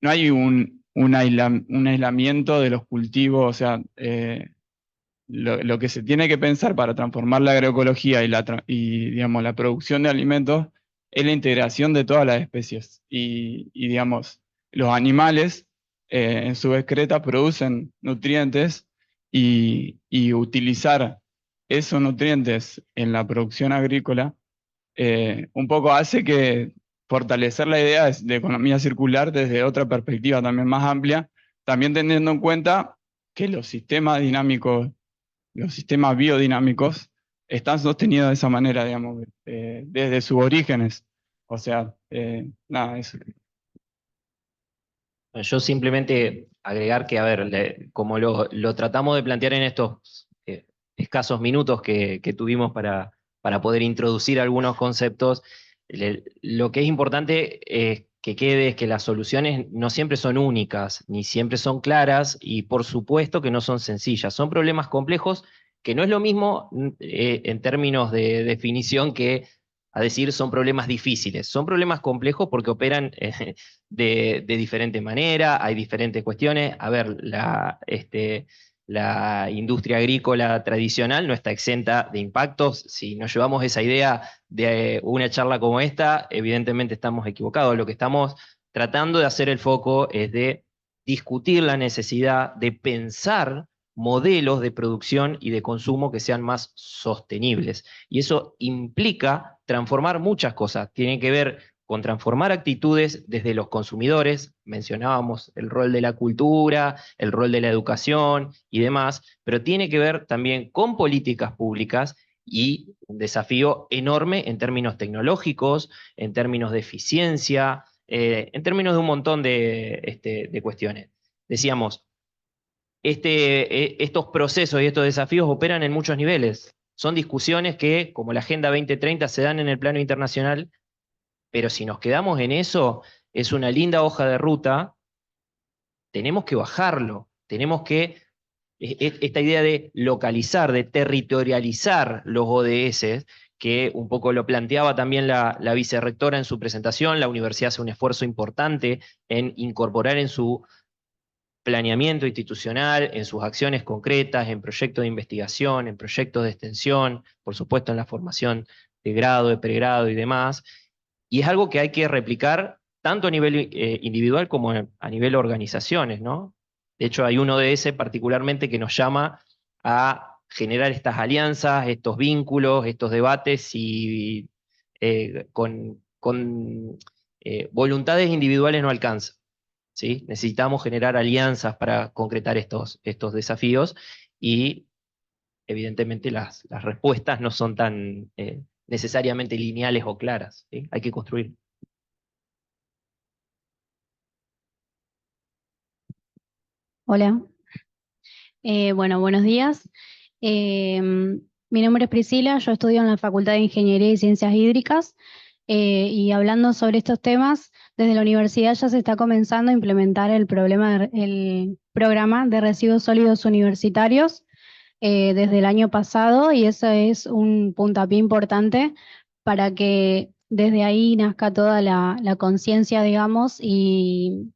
no hay un aislamiento de los cultivos, o sea, lo que se tiene que pensar para transformar la agroecología y digamos, la producción de alimentos es la integración de todas las especies. Y digamos, los animales en su excreta producen nutrientes y utilizar esos nutrientes en la producción agrícola un poco hace que fortalecer la idea de economía circular desde otra perspectiva también más amplia, también teniendo en cuenta que los sistemas dinámicos, los sistemas biodinámicos están sostenidos de esa manera, digamos, desde sus orígenes. O sea, nada, eso. Yo simplemente agregar que, a ver, como lo tratamos de plantear en estos escasos minutos que tuvimos para poder introducir algunos conceptos, lo que es importante que quede es que las soluciones no siempre son únicas, ni siempre son claras, y por supuesto que no son sencillas. Son problemas complejos que no es lo mismo en términos de definición que a decir son problemas difíciles. Son problemas complejos porque operan de diferente manera, hay diferentes cuestiones. A ver, la industria agrícola tradicional no está exenta de impactos. Si nos llevamos esa idea de una charla como esta, evidentemente estamos equivocados. Lo que estamos tratando de hacer el foco es de discutir la necesidad de pensar modelos de producción y de consumo que sean más sostenibles. Y eso implica transformar muchas cosas. Tiene que ver con transformar actitudes desde los consumidores, mencionábamos el rol de la cultura, el rol de la educación y demás, pero tiene que ver también con políticas públicas y un desafío enorme en términos tecnológicos, en términos de eficiencia, en términos de un montón de cuestiones. Decíamos, estos procesos y estos desafíos operan en muchos niveles. Son discusiones que, como la Agenda 2030, se dan en el plano internacional, pero si nos quedamos en eso, es una linda hoja de ruta, tenemos que bajarlo, tenemos que, esta idea de localizar, de territorializar los ODS, que un poco lo planteaba también la vicerrectora en su presentación, la universidad hace un esfuerzo importante en incorporar en su planeamiento institucional, en sus acciones concretas, en proyectos de investigación, en proyectos de extensión, por supuesto en la formación de grado, de pregrado y demás, y es algo que hay que replicar tanto a nivel individual como a nivel organizaciones, ¿no? De hecho, hay un ODS particularmente que nos llama a generar estas alianzas, estos vínculos, estos debates y con voluntades individuales no alcanza. ¿Sí? Necesitamos generar alianzas para concretar estos desafíos y evidentemente las respuestas no son tan necesariamente lineales o claras. ¿Sí? Hay que construir. Hola. Bueno, buenos días. Mi nombre es Priscila, yo estudio en la Facultad de Ingeniería y Ciencias Hídricas y hablando sobre estos temas, desde la universidad ya se está comenzando a implementar el programa de residuos sólidos universitarios desde el año pasado y eso es un puntapié importante para que desde ahí nazca toda la conciencia, digamos, y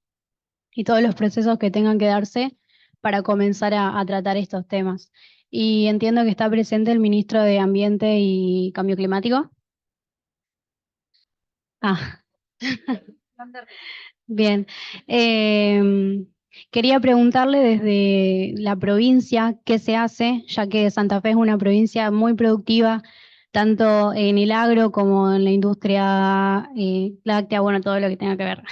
todos los procesos que tengan que darse para comenzar a tratar estos temas. Y entiendo que está presente el ministro de Ambiente y Cambio Climático. Ah, bien. Quería preguntarle desde la provincia qué se hace, ya que Santa Fe es una provincia muy productiva, tanto en el agro como en la industria láctea, bueno, todo lo que tenga que ver.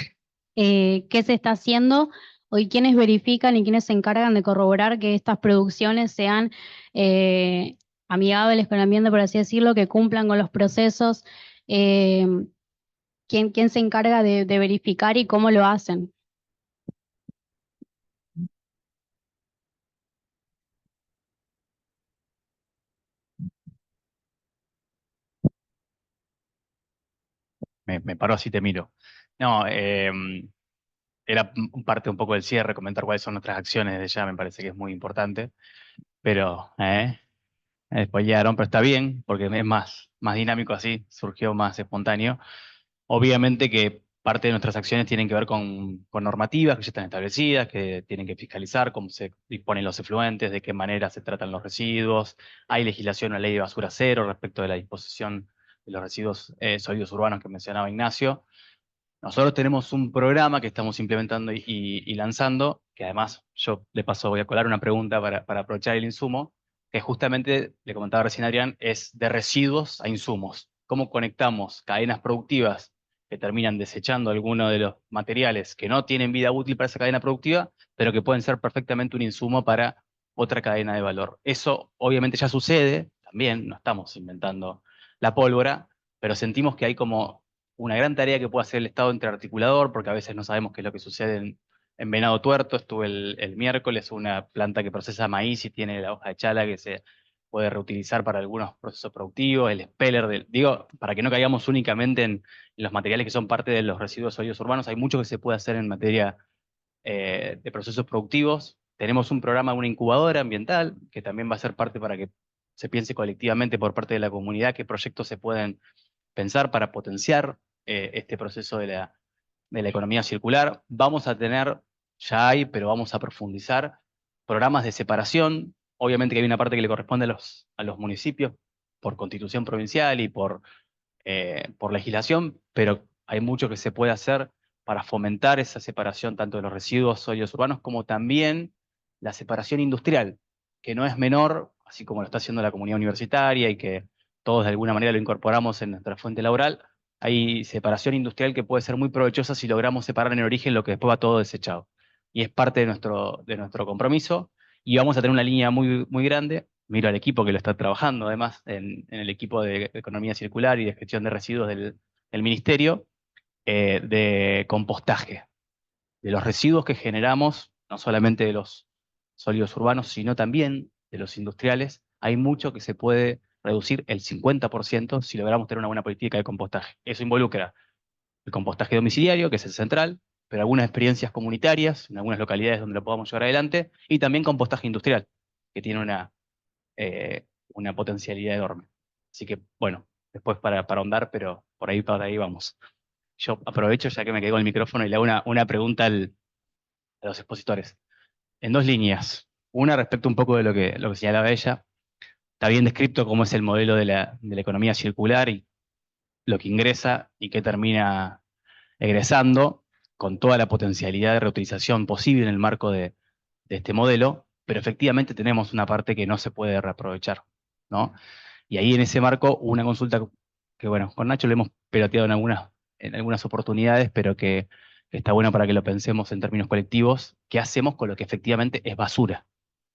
¿Qué se está haciendo? Hoy, ¿quiénes verifican y quiénes se encargan de corroborar que estas producciones sean amigables con el ambiente, por así decirlo, que cumplan con los procesos? Eh, ¿Quién se encarga de verificar y cómo lo hacen? Me paro así te miro. No, era parte un poco del cierre, comentar cuáles son nuestras acciones desde ya, me parece que es muy importante, pero spoilearon, pero está bien, porque es más dinámico así, surgió más espontáneo. Obviamente que parte de nuestras acciones tienen que ver con normativas que ya están establecidas, que tienen que fiscalizar cómo se disponen los efluentes, de qué manera se tratan los residuos. Hay legislación, una ley de basura cero respecto de la disposición de los residuos sólidos urbanos que mencionaba Ignacio. Nosotros tenemos un programa que estamos implementando y lanzando, que además yo de paso voy a colar una pregunta para aprovechar el insumo, que justamente, le comentaba recién Adrián, es de residuos a insumos. ¿Cómo conectamos cadenas productivas que terminan desechando alguno de los materiales que no tienen vida útil para esa cadena productiva, pero que pueden ser perfectamente un insumo para otra cadena de valor? Eso obviamente ya sucede, también no estamos inventando la pólvora, pero sentimos que hay como una gran tarea que puede hacer el Estado interarticulador, porque a veces no sabemos qué es lo que sucede en Venado Tuerto. Estuve el miércoles, una planta que procesa maíz y tiene la hoja de chala que se puede reutilizar para algunos procesos productivos, el speller, digo, para que no caigamos únicamente en los materiales que son parte de los residuos sólidos urbanos, hay mucho que se puede hacer en materia de procesos productivos. Tenemos un programa, una incubadora ambiental, que también va a ser parte para que se piense colectivamente por parte de la comunidad qué proyectos se pueden pensar para potenciar este proceso de la economía circular. Vamos a tener, ya hay, pero vamos a profundizar, programas de separación. Obviamente que hay una parte que le corresponde a los municipios por constitución provincial y por legislación, pero hay mucho que se puede hacer para fomentar esa separación tanto de los residuos sólidos urbanos como también la separación industrial, que no es menor, así como lo está haciendo la comunidad universitaria y que todos de alguna manera lo incorporamos en nuestra fuente laboral. Hay separación industrial que puede ser muy provechosa si logramos separar en el origen lo que después va todo desechado. Y es parte de nuestro compromiso. Y vamos a tener una línea muy, muy grande. Miro al equipo que lo está trabajando, además, en el equipo de economía circular y de gestión de residuos del ministerio, de compostaje, de los residuos que generamos, no solamente de los sólidos urbanos, sino también de los industriales. Hay mucho que se puede reducir el 50% si logramos tener una buena política de compostaje. Eso involucra el compostaje domiciliario, que es el central, pero algunas experiencias comunitarias en algunas localidades donde lo podamos llevar adelante, y también compostaje industrial, que tiene una potencialidad enorme. Así que, bueno, después para ahondar, pero por ahí vamos. Yo aprovecho, ya que me quedé con el micrófono, y le hago una pregunta a los expositores. En dos líneas. Una respecto un poco de lo que señalaba ella. Está bien descrito cómo es el modelo de la economía circular y lo que ingresa y que termina egresando, con toda la potencialidad de reutilización posible en el marco de este modelo, pero efectivamente tenemos una parte que no se puede reaprovechar, ¿no? Y ahí en ese marco una consulta que, bueno, con Nacho lo hemos peloteado en algunas oportunidades, pero que está bueno para que lo pensemos en términos colectivos. ¿Qué hacemos con lo que efectivamente es basura,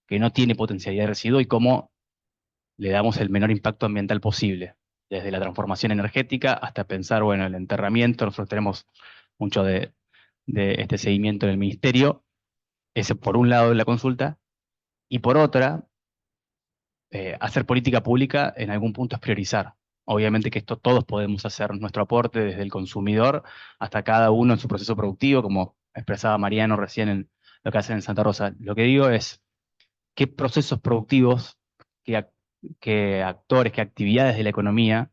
que no tiene potencialidad de residuo, y cómo le damos el menor impacto ambiental posible? Desde la transformación energética hasta pensar, bueno, el enterramiento. Nosotros tenemos mucho de este seguimiento en el ministerio. Ese por un lado de la consulta. Y por otra, hacer política pública en algún punto es priorizar. Obviamente que esto todos podemos hacer nuestro aporte desde el consumidor hasta cada uno en su proceso productivo, como expresaba Mariano recién en lo que hacen en Santa Rosa. Lo que digo es, ¿qué procesos productivos, qué actores, qué actividades de la economía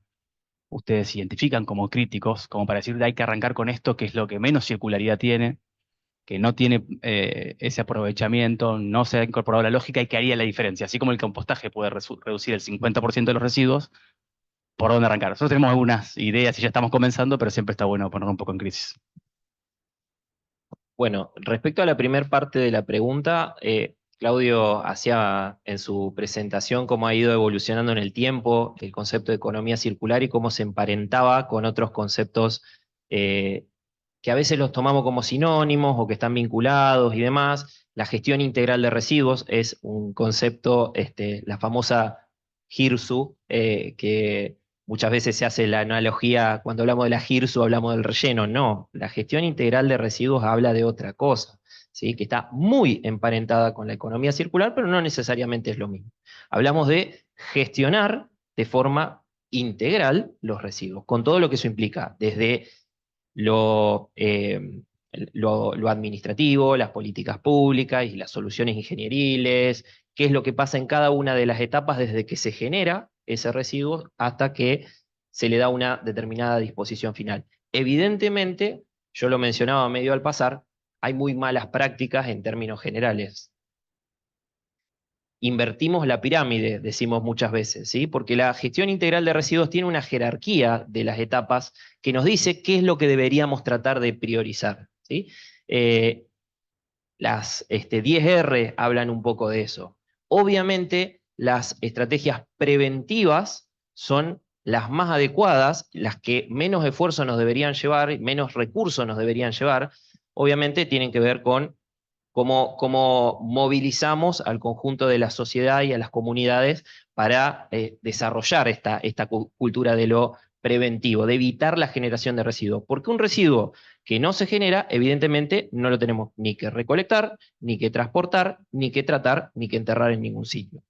ustedes identifican como críticos, como para decir, hay que arrancar con esto, que es lo que menos circularidad tiene, que no tiene ese aprovechamiento, no se ha incorporado la lógica y que haría la diferencia? Así como el compostaje puede reducir el 50% de los residuos, ¿por dónde arrancar? Nosotros tenemos algunas ideas y ya estamos comenzando, pero siempre está bueno ponerlo un poco en crisis. Bueno, respecto a la primera parte de la pregunta, Claudio hacía en su presentación cómo ha ido evolucionando en el tiempo el concepto de economía circular y cómo se emparentaba con otros conceptos que a veces los tomamos como sinónimos o que están vinculados y demás. La gestión integral de residuos es un concepto, la famosa GIRSU, que muchas veces se hace la analogía, cuando hablamos de la GIRSU hablamos del relleno. No, la gestión integral de residuos habla de otra cosa, ¿sí? Que está muy emparentada con la economía circular, pero no necesariamente es lo mismo. Hablamos de gestionar de forma integral los residuos, con todo lo que eso implica, desde lo administrativo, las políticas públicas y las soluciones ingenieriles, qué es lo que pasa en cada una de las etapas desde que se genera ese residuo hasta que se le da una determinada disposición final. Evidentemente, yo lo mencionaba medio al pasar, hay muy malas prácticas en términos generales. Invertimos la pirámide, decimos muchas veces, ¿sí? Porque la gestión integral de residuos tiene una jerarquía de las etapas que nos dice qué es lo que deberíamos tratar de priorizar, ¿sí? Las 10R hablan un poco de eso. Obviamente, las estrategias preventivas son las más adecuadas, las que menos esfuerzo nos deberían llevar, menos recursos nos deberían llevar. Obviamente tienen que ver con cómo movilizamos al conjunto de la sociedad y a las comunidades para desarrollar esta cultura de lo preventivo, de evitar la generación de residuos. Porque un residuo que no se genera, evidentemente no lo tenemos ni que recolectar, ni que transportar, ni que tratar, ni que enterrar en ningún sitio.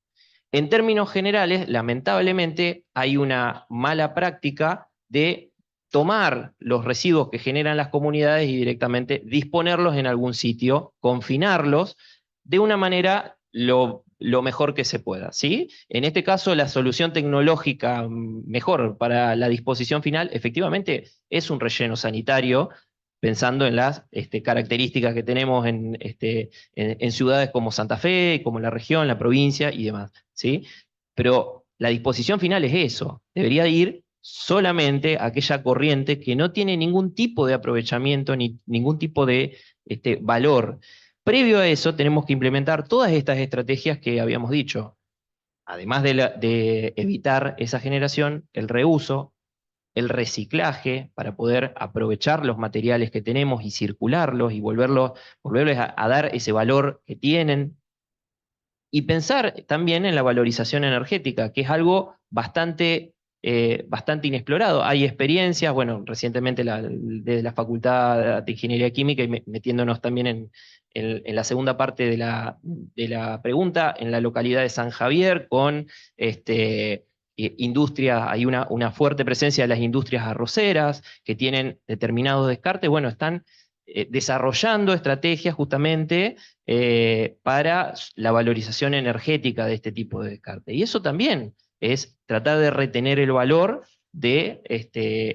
En términos generales, lamentablemente, hay una mala práctica de tomar los residuos que generan las comunidades y directamente disponerlos en algún sitio, confinarlos de una manera lo mejor que se pueda, ¿sí? En este caso, la solución tecnológica mejor para la disposición final, efectivamente, es un relleno sanitario, pensando en las características que tenemos en ciudades como Santa Fe, como la región, la provincia y demás, ¿sí? Pero la disposición final es eso, debería ir solamente a aquella corriente que no tiene ningún tipo de aprovechamiento ni ningún tipo de valor. Previo a eso tenemos que implementar todas estas estrategias que habíamos dicho, además de evitar esa generación, el reuso, el reciclaje para poder aprovechar los materiales que tenemos y circularlos y volverles a dar ese valor que tienen. Y pensar también en la valorización energética, que es algo bastante inexplorado. Hay experiencias, bueno, recientemente desde la Facultad de Ingeniería Química y metiéndonos también en la segunda parte de la pregunta, en la localidad de San Javier, con industrias, hay una fuerte presencia de las industrias arroceras que tienen determinados descartes, bueno, están desarrollando estrategias justamente para la valorización energética de este tipo de descarte. Y eso también es tratar de retener el valor de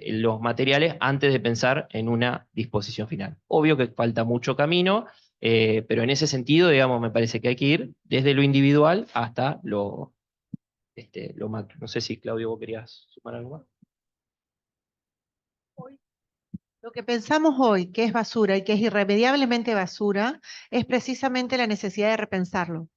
los materiales antes de pensar en una disposición final. Obvio que falta mucho camino, pero en ese sentido, digamos, me parece que hay que ir desde lo individual hasta lo macro. No sé si, Claudio, vos querías sumar algo más. Lo que pensamos hoy que es basura y que es irremediablemente basura es precisamente la necesidad de repensarlo,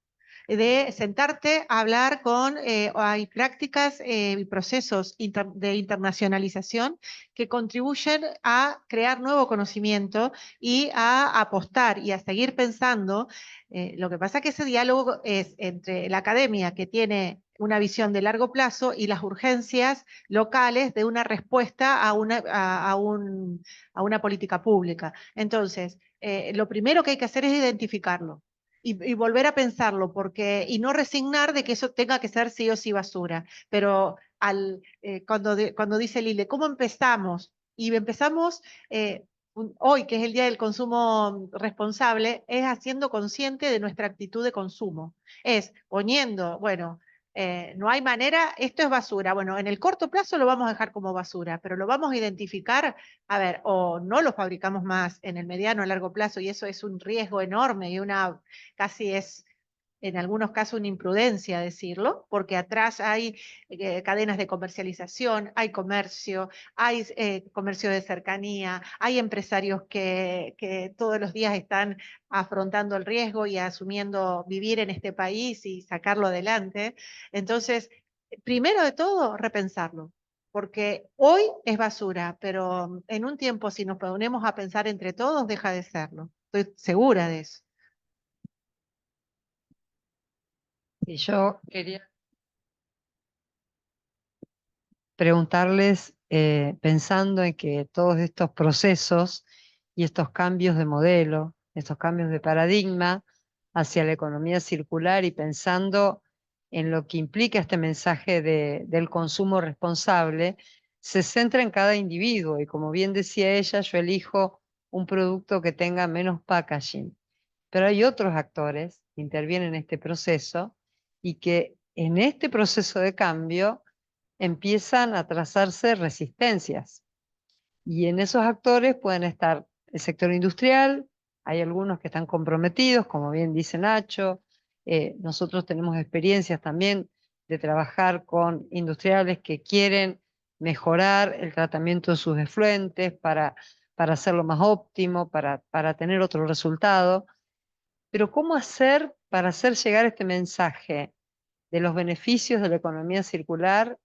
de sentarte a hablar con, hay prácticas y procesos de internacionalización que contribuyen a crear nuevo conocimiento y a apostar y a seguir pensando. Lo que pasa es que ese diálogo es entre la academia, que tiene una visión de largo plazo, y las urgencias locales de una respuesta a una política pública. Entonces, lo primero que hay que hacer es identificarlo. y volver a pensarlo, y no resignar de que eso tenga que ser sí o sí basura. Pero cuando dice Lile, ¿cómo empezamos? Y empezamos hoy, que es el Día del Consumo Responsable, es haciendo consciente de nuestra actitud de consumo. Es poniendo, bueno, no hay manera, esto es basura. Bueno, en el corto plazo lo vamos a dejar como basura, pero lo vamos a identificar, a ver, o no lo fabricamos más en el mediano o largo plazo, y eso es un riesgo enorme y casi es en algunos casos una imprudencia decirlo, porque atrás hay cadenas de comercialización, hay comercio de cercanía, hay empresarios que todos los días están afrontando el riesgo y asumiendo vivir en este país y sacarlo adelante. Entonces, primero de todo, repensarlo. Porque hoy es basura, pero en un tiempo, si nos ponemos a pensar entre todos, deja de serlo. Estoy segura de eso. Y yo quería preguntarles, pensando en que todos estos procesos y estos cambios de modelo, estos cambios de paradigma hacia la economía circular y pensando en lo que implica este mensaje del consumo responsable, se centra en cada individuo y como bien decía ella, yo elijo un producto que tenga menos packaging. Pero hay otros actores que intervienen en este proceso y que en este proceso de cambio empiezan a trazarse resistencias. Y en esos actores pueden estar el sector industrial, hay algunos que están comprometidos, como bien dice Nacho, nosotros tenemos experiencias también de trabajar con industriales que quieren mejorar el tratamiento de sus efluentes para hacerlo más óptimo, para tener otro resultado. Pero ¿cómo hacer para hacer llegar este mensaje de los beneficios de la economía circular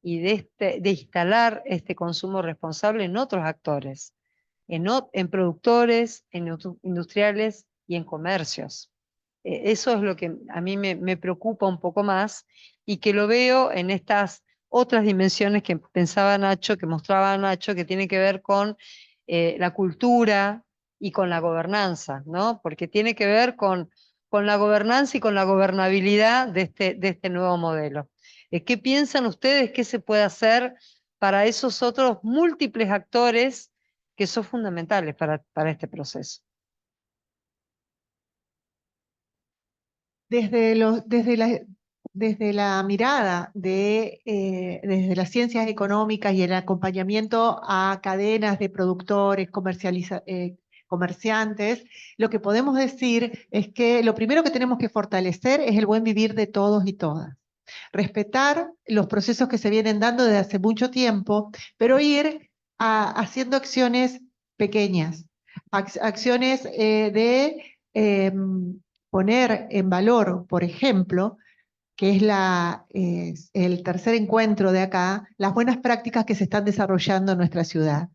y de instalar este consumo responsable en otros actores, en productores, en industriales y en comercios? Eso es lo que a mí me preocupa un poco más y que lo veo en estas otras dimensiones que pensaba Nacho, que mostraba Nacho, que tiene que ver con la cultura y con la gobernanza, ¿no? Porque tiene que ver con la gobernanza y con la gobernabilidad de este nuevo modelo. ¿Qué piensan ustedes que se puede hacer para esos otros múltiples actores que son fundamentales para este proceso? Desde la mirada desde las ciencias económicas y el acompañamiento a cadenas de productores, comerciantes, lo que podemos decir es que lo primero que tenemos que fortalecer es el buen vivir de todos y todas. Respetar los procesos que se vienen dando desde hace mucho tiempo, pero ir haciendo acciones pequeñas, acciones de poner en valor, por ejemplo, que es el tercer encuentro de acá, las buenas prácticas que se están desarrollando en nuestra ciudad.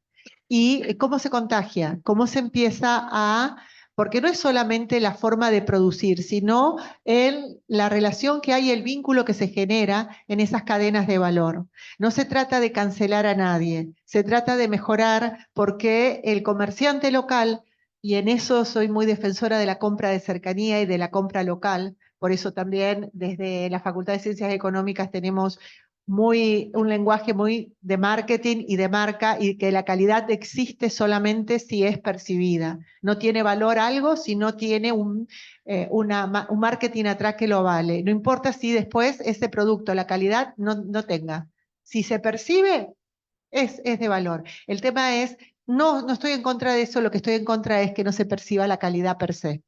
Y cómo se contagia, cómo se empieza porque no es solamente la forma de producir, sino la relación que hay, el vínculo que se genera en esas cadenas de valor. No se trata de cancelar a nadie, se trata de mejorar porque el comerciante local, y en eso soy muy defensora de la compra de cercanía y de la compra local, por eso también desde la Facultad de Ciencias Económicas tenemos un lenguaje muy de marketing y de marca, y que la calidad existe solamente si es percibida. No tiene valor algo si no tiene un marketing atrás que lo vale. No importa si después ese producto, la calidad, no tenga. Si se percibe, es de valor. El tema es, no estoy en contra de eso, lo que estoy en contra es que no se perciba la calidad per se.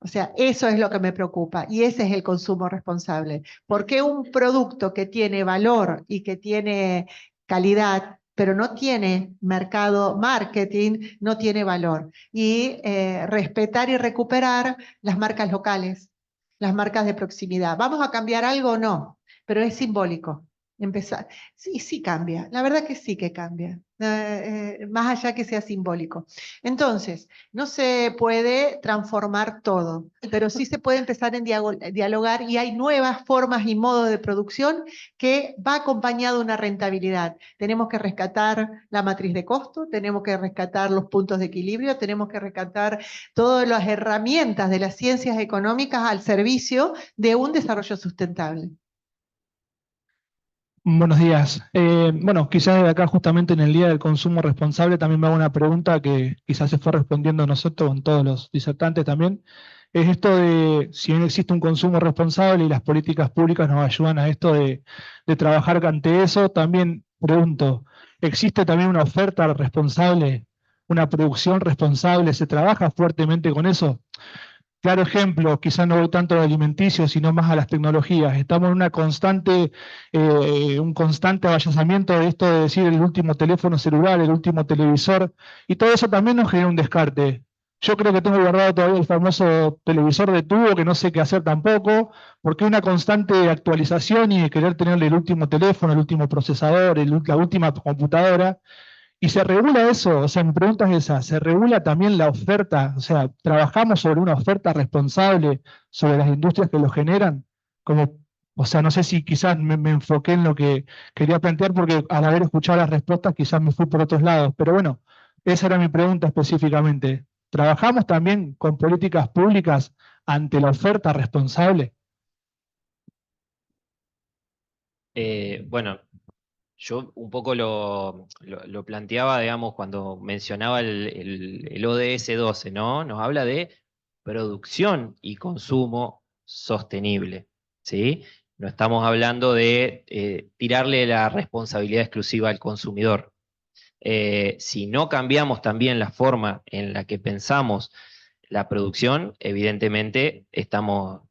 O sea, eso es lo que me preocupa y ese es el consumo responsable. ¿Por qué un producto que tiene valor y que tiene calidad, pero no tiene marketing, no tiene valor? Y respetar y recuperar las marcas locales, las marcas de proximidad. ¿Vamos a cambiar algo o no? Pero es simbólico. empezar. Sí, sí cambia, la verdad que sí que cambia, más allá que sea simbólico. Entonces, no se puede transformar todo, pero sí se puede empezar en dialogar y hay nuevas formas y modos de producción que va acompañado de una rentabilidad. Tenemos que rescatar la matriz de costo, tenemos que rescatar los puntos de equilibrio, tenemos que rescatar todas las herramientas de las ciencias económicas al servicio de un desarrollo sustentable. Buenos días. Bueno, quizás de acá justamente en el Día del Consumo Responsable también me hago una pregunta que quizás se fue respondiendo nosotros con todos los disertantes también. Es esto de si bien existe un consumo responsable y las políticas públicas nos ayudan a esto de trabajar ante eso, también pregunto, ¿existe también una oferta responsable, una producción responsable? ¿Se trabaja fuertemente con eso? Claro ejemplo, quizás no voy tanto de alimenticios, sino más a las tecnologías. Estamos en una un constante avallazamiento de esto de decir el último teléfono celular, el último televisor, y todo eso también nos genera un descarte. Yo creo que tengo guardado todavía el famoso televisor de tubo, que no sé qué hacer tampoco, porque una constante actualización y querer tenerle el último teléfono, el último procesador, la última computadora. ¿Y se regula eso? O sea, mi pregunta es esa, ¿se regula también la oferta? O sea, ¿trabajamos sobre una oferta responsable sobre las industrias que lo generan? Como, o sea, no sé si quizás me enfoqué en lo que quería plantear porque al haber escuchado las respuestas quizás me fui por otros lados. Pero bueno, esa era mi pregunta específicamente. ¿Trabajamos también con políticas públicas ante la oferta responsable? Bueno, yo un poco lo planteaba, digamos, cuando mencionaba el ODS 12, ¿no? Nos habla de producción y consumo sostenible, ¿sí? No estamos hablando de tirarle la responsabilidad exclusiva al consumidor. Si no cambiamos también la forma en la que pensamos la producción, evidentemente digamos,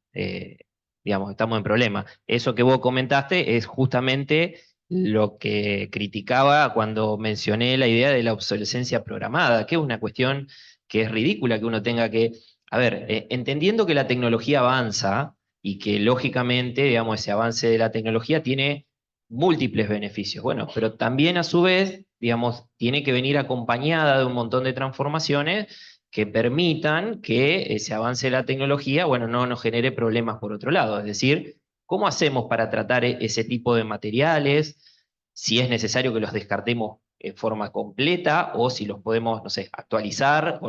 estamos en problema. Eso que vos comentaste es justamente lo que criticaba cuando mencioné la idea de la obsolescencia programada, que es una cuestión que es ridícula que uno tenga que, a ver, entendiendo que la tecnología avanza y que lógicamente, digamos, ese avance de la tecnología tiene múltiples beneficios, bueno, pero también a su vez, digamos, tiene que venir acompañada de un montón de transformaciones que permitan que ese avance de la tecnología, bueno, no nos genere problemas por otro lado. Es decir, ¿cómo hacemos para tratar ese tipo de materiales? Si es necesario que los descartemos en forma completa o si los podemos, no sé, actualizar.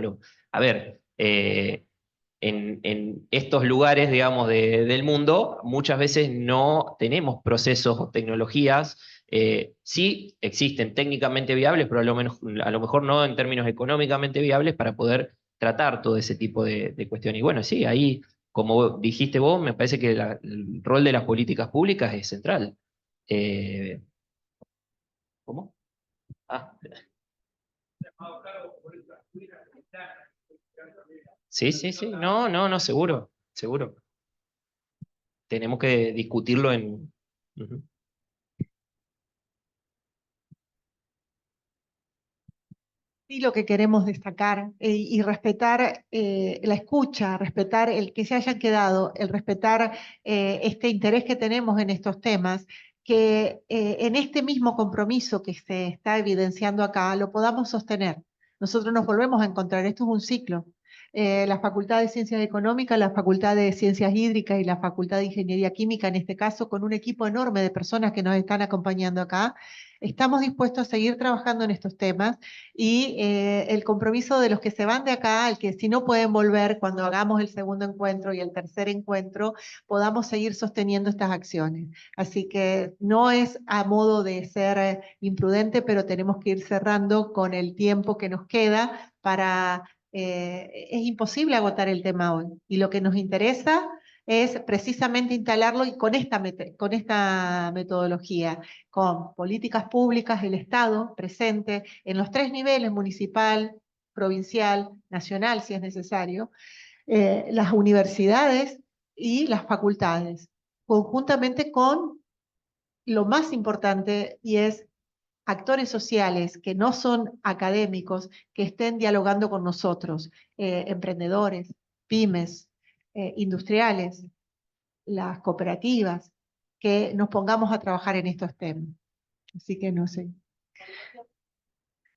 A ver, en estos lugares, digamos, del mundo, muchas veces no tenemos procesos o tecnologías. Sí existen técnicamente viables, pero a lo mejor no en términos económicamente viables para poder tratar todo ese tipo de cuestiones. Y bueno, sí, ahí, como dijiste vos, me parece que el rol de las políticas públicas es central. ¿Cómo? Ah. Sí, sí, sí, no, seguro, seguro. Tenemos que discutirlo en... Ujú. Sí, lo que queremos destacar y respetar la escucha, respetar el que se hayan quedado, el respetar este interés que tenemos en estos temas, que en este mismo compromiso que se está evidenciando acá lo podamos sostener. Nosotros nos volvemos a encontrar, esto es un ciclo. La Facultad de Ciencias Económicas, la Facultad de Ciencias Hídricas y la Facultad de Ingeniería Química, en este caso, con un equipo enorme de personas que nos están acompañando acá, estamos dispuestos a seguir trabajando en estos temas y el compromiso de los que se van de acá, al que si no pueden volver cuando hagamos el segundo encuentro y el tercer encuentro, podamos seguir sosteniendo estas acciones. Así que no es a modo de ser imprudente, pero tenemos que ir cerrando con el tiempo que nos queda para... es imposible agotar el tema hoy y lo que nos interesa es precisamente instalarlo y con esta metodología, con políticas públicas, el Estado presente en los tres niveles, municipal, provincial, nacional, si es necesario, las universidades y las facultades, conjuntamente con lo más importante y es actores sociales que no son académicos, que estén dialogando con nosotros, emprendedores, pymes, industriales, las cooperativas, que nos pongamos a trabajar en estos temas. Así que no sé.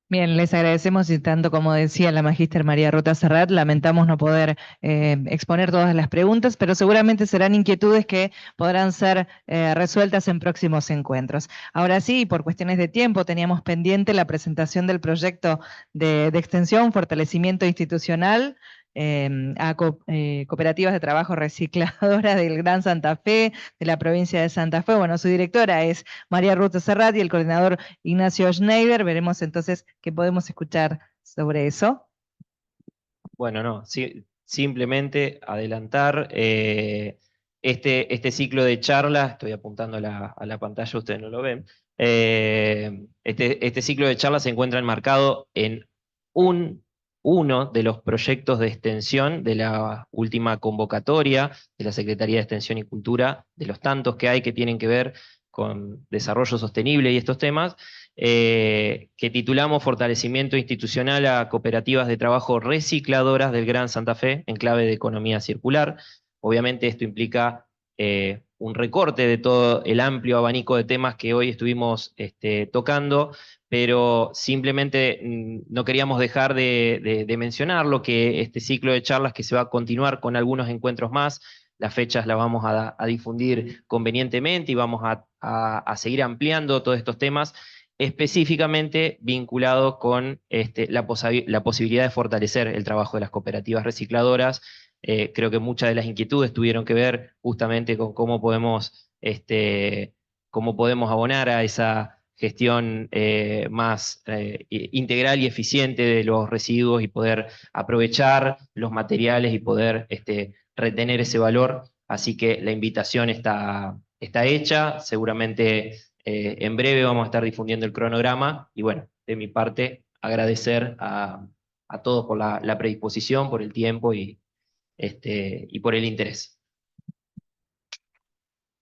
Bien, les agradecemos y tanto como decía la magíster María Ruta Serrat, lamentamos no poder exponer todas las preguntas, pero seguramente serán inquietudes que podrán ser resueltas en próximos encuentros. Ahora sí, por cuestiones de tiempo, teníamos pendiente la presentación del proyecto de extensión, fortalecimiento institucional, a cooperativas de trabajo recicladoras del Gran Santa Fe, de la provincia de Santa Fe. Bueno, su directora es María Ruta Serrat y el coordinador Ignacio Schneider. Veremos entonces qué podemos escuchar sobre eso. Bueno, no, simplemente adelantar este ciclo de charlas, estoy apuntando a la pantalla, ustedes no lo ven, este ciclo de charlas se encuentra enmarcado en uno de los proyectos de extensión de la última convocatoria de la Secretaría de Extensión y Cultura, de los tantos que hay que tienen que ver con desarrollo sostenible y estos temas, que titulamos Fortalecimiento Institucional a Cooperativas de Trabajo Recicladoras del Gran Santa Fe en clave de economía circular. Obviamente esto implica un recorte de todo el amplio abanico de temas que hoy estuvimos tocando, pero simplemente no queríamos dejar de mencionarlo, que este ciclo de charlas que se va a continuar con algunos encuentros más, las fechas las vamos a difundir convenientemente y vamos a seguir ampliando todos estos temas, específicamente vinculados con la posibilidad de fortalecer el trabajo de las cooperativas recicladoras. Creo que muchas de las inquietudes tuvieron que ver justamente con cómo podemos abonar a esa gestión más integral y eficiente de los residuos y poder aprovechar los materiales y poder retener ese valor. Así que la invitación está hecha, seguramente en breve vamos a estar difundiendo el cronograma y bueno, de mi parte agradecer a todos por la predisposición, por el tiempo y por el interés.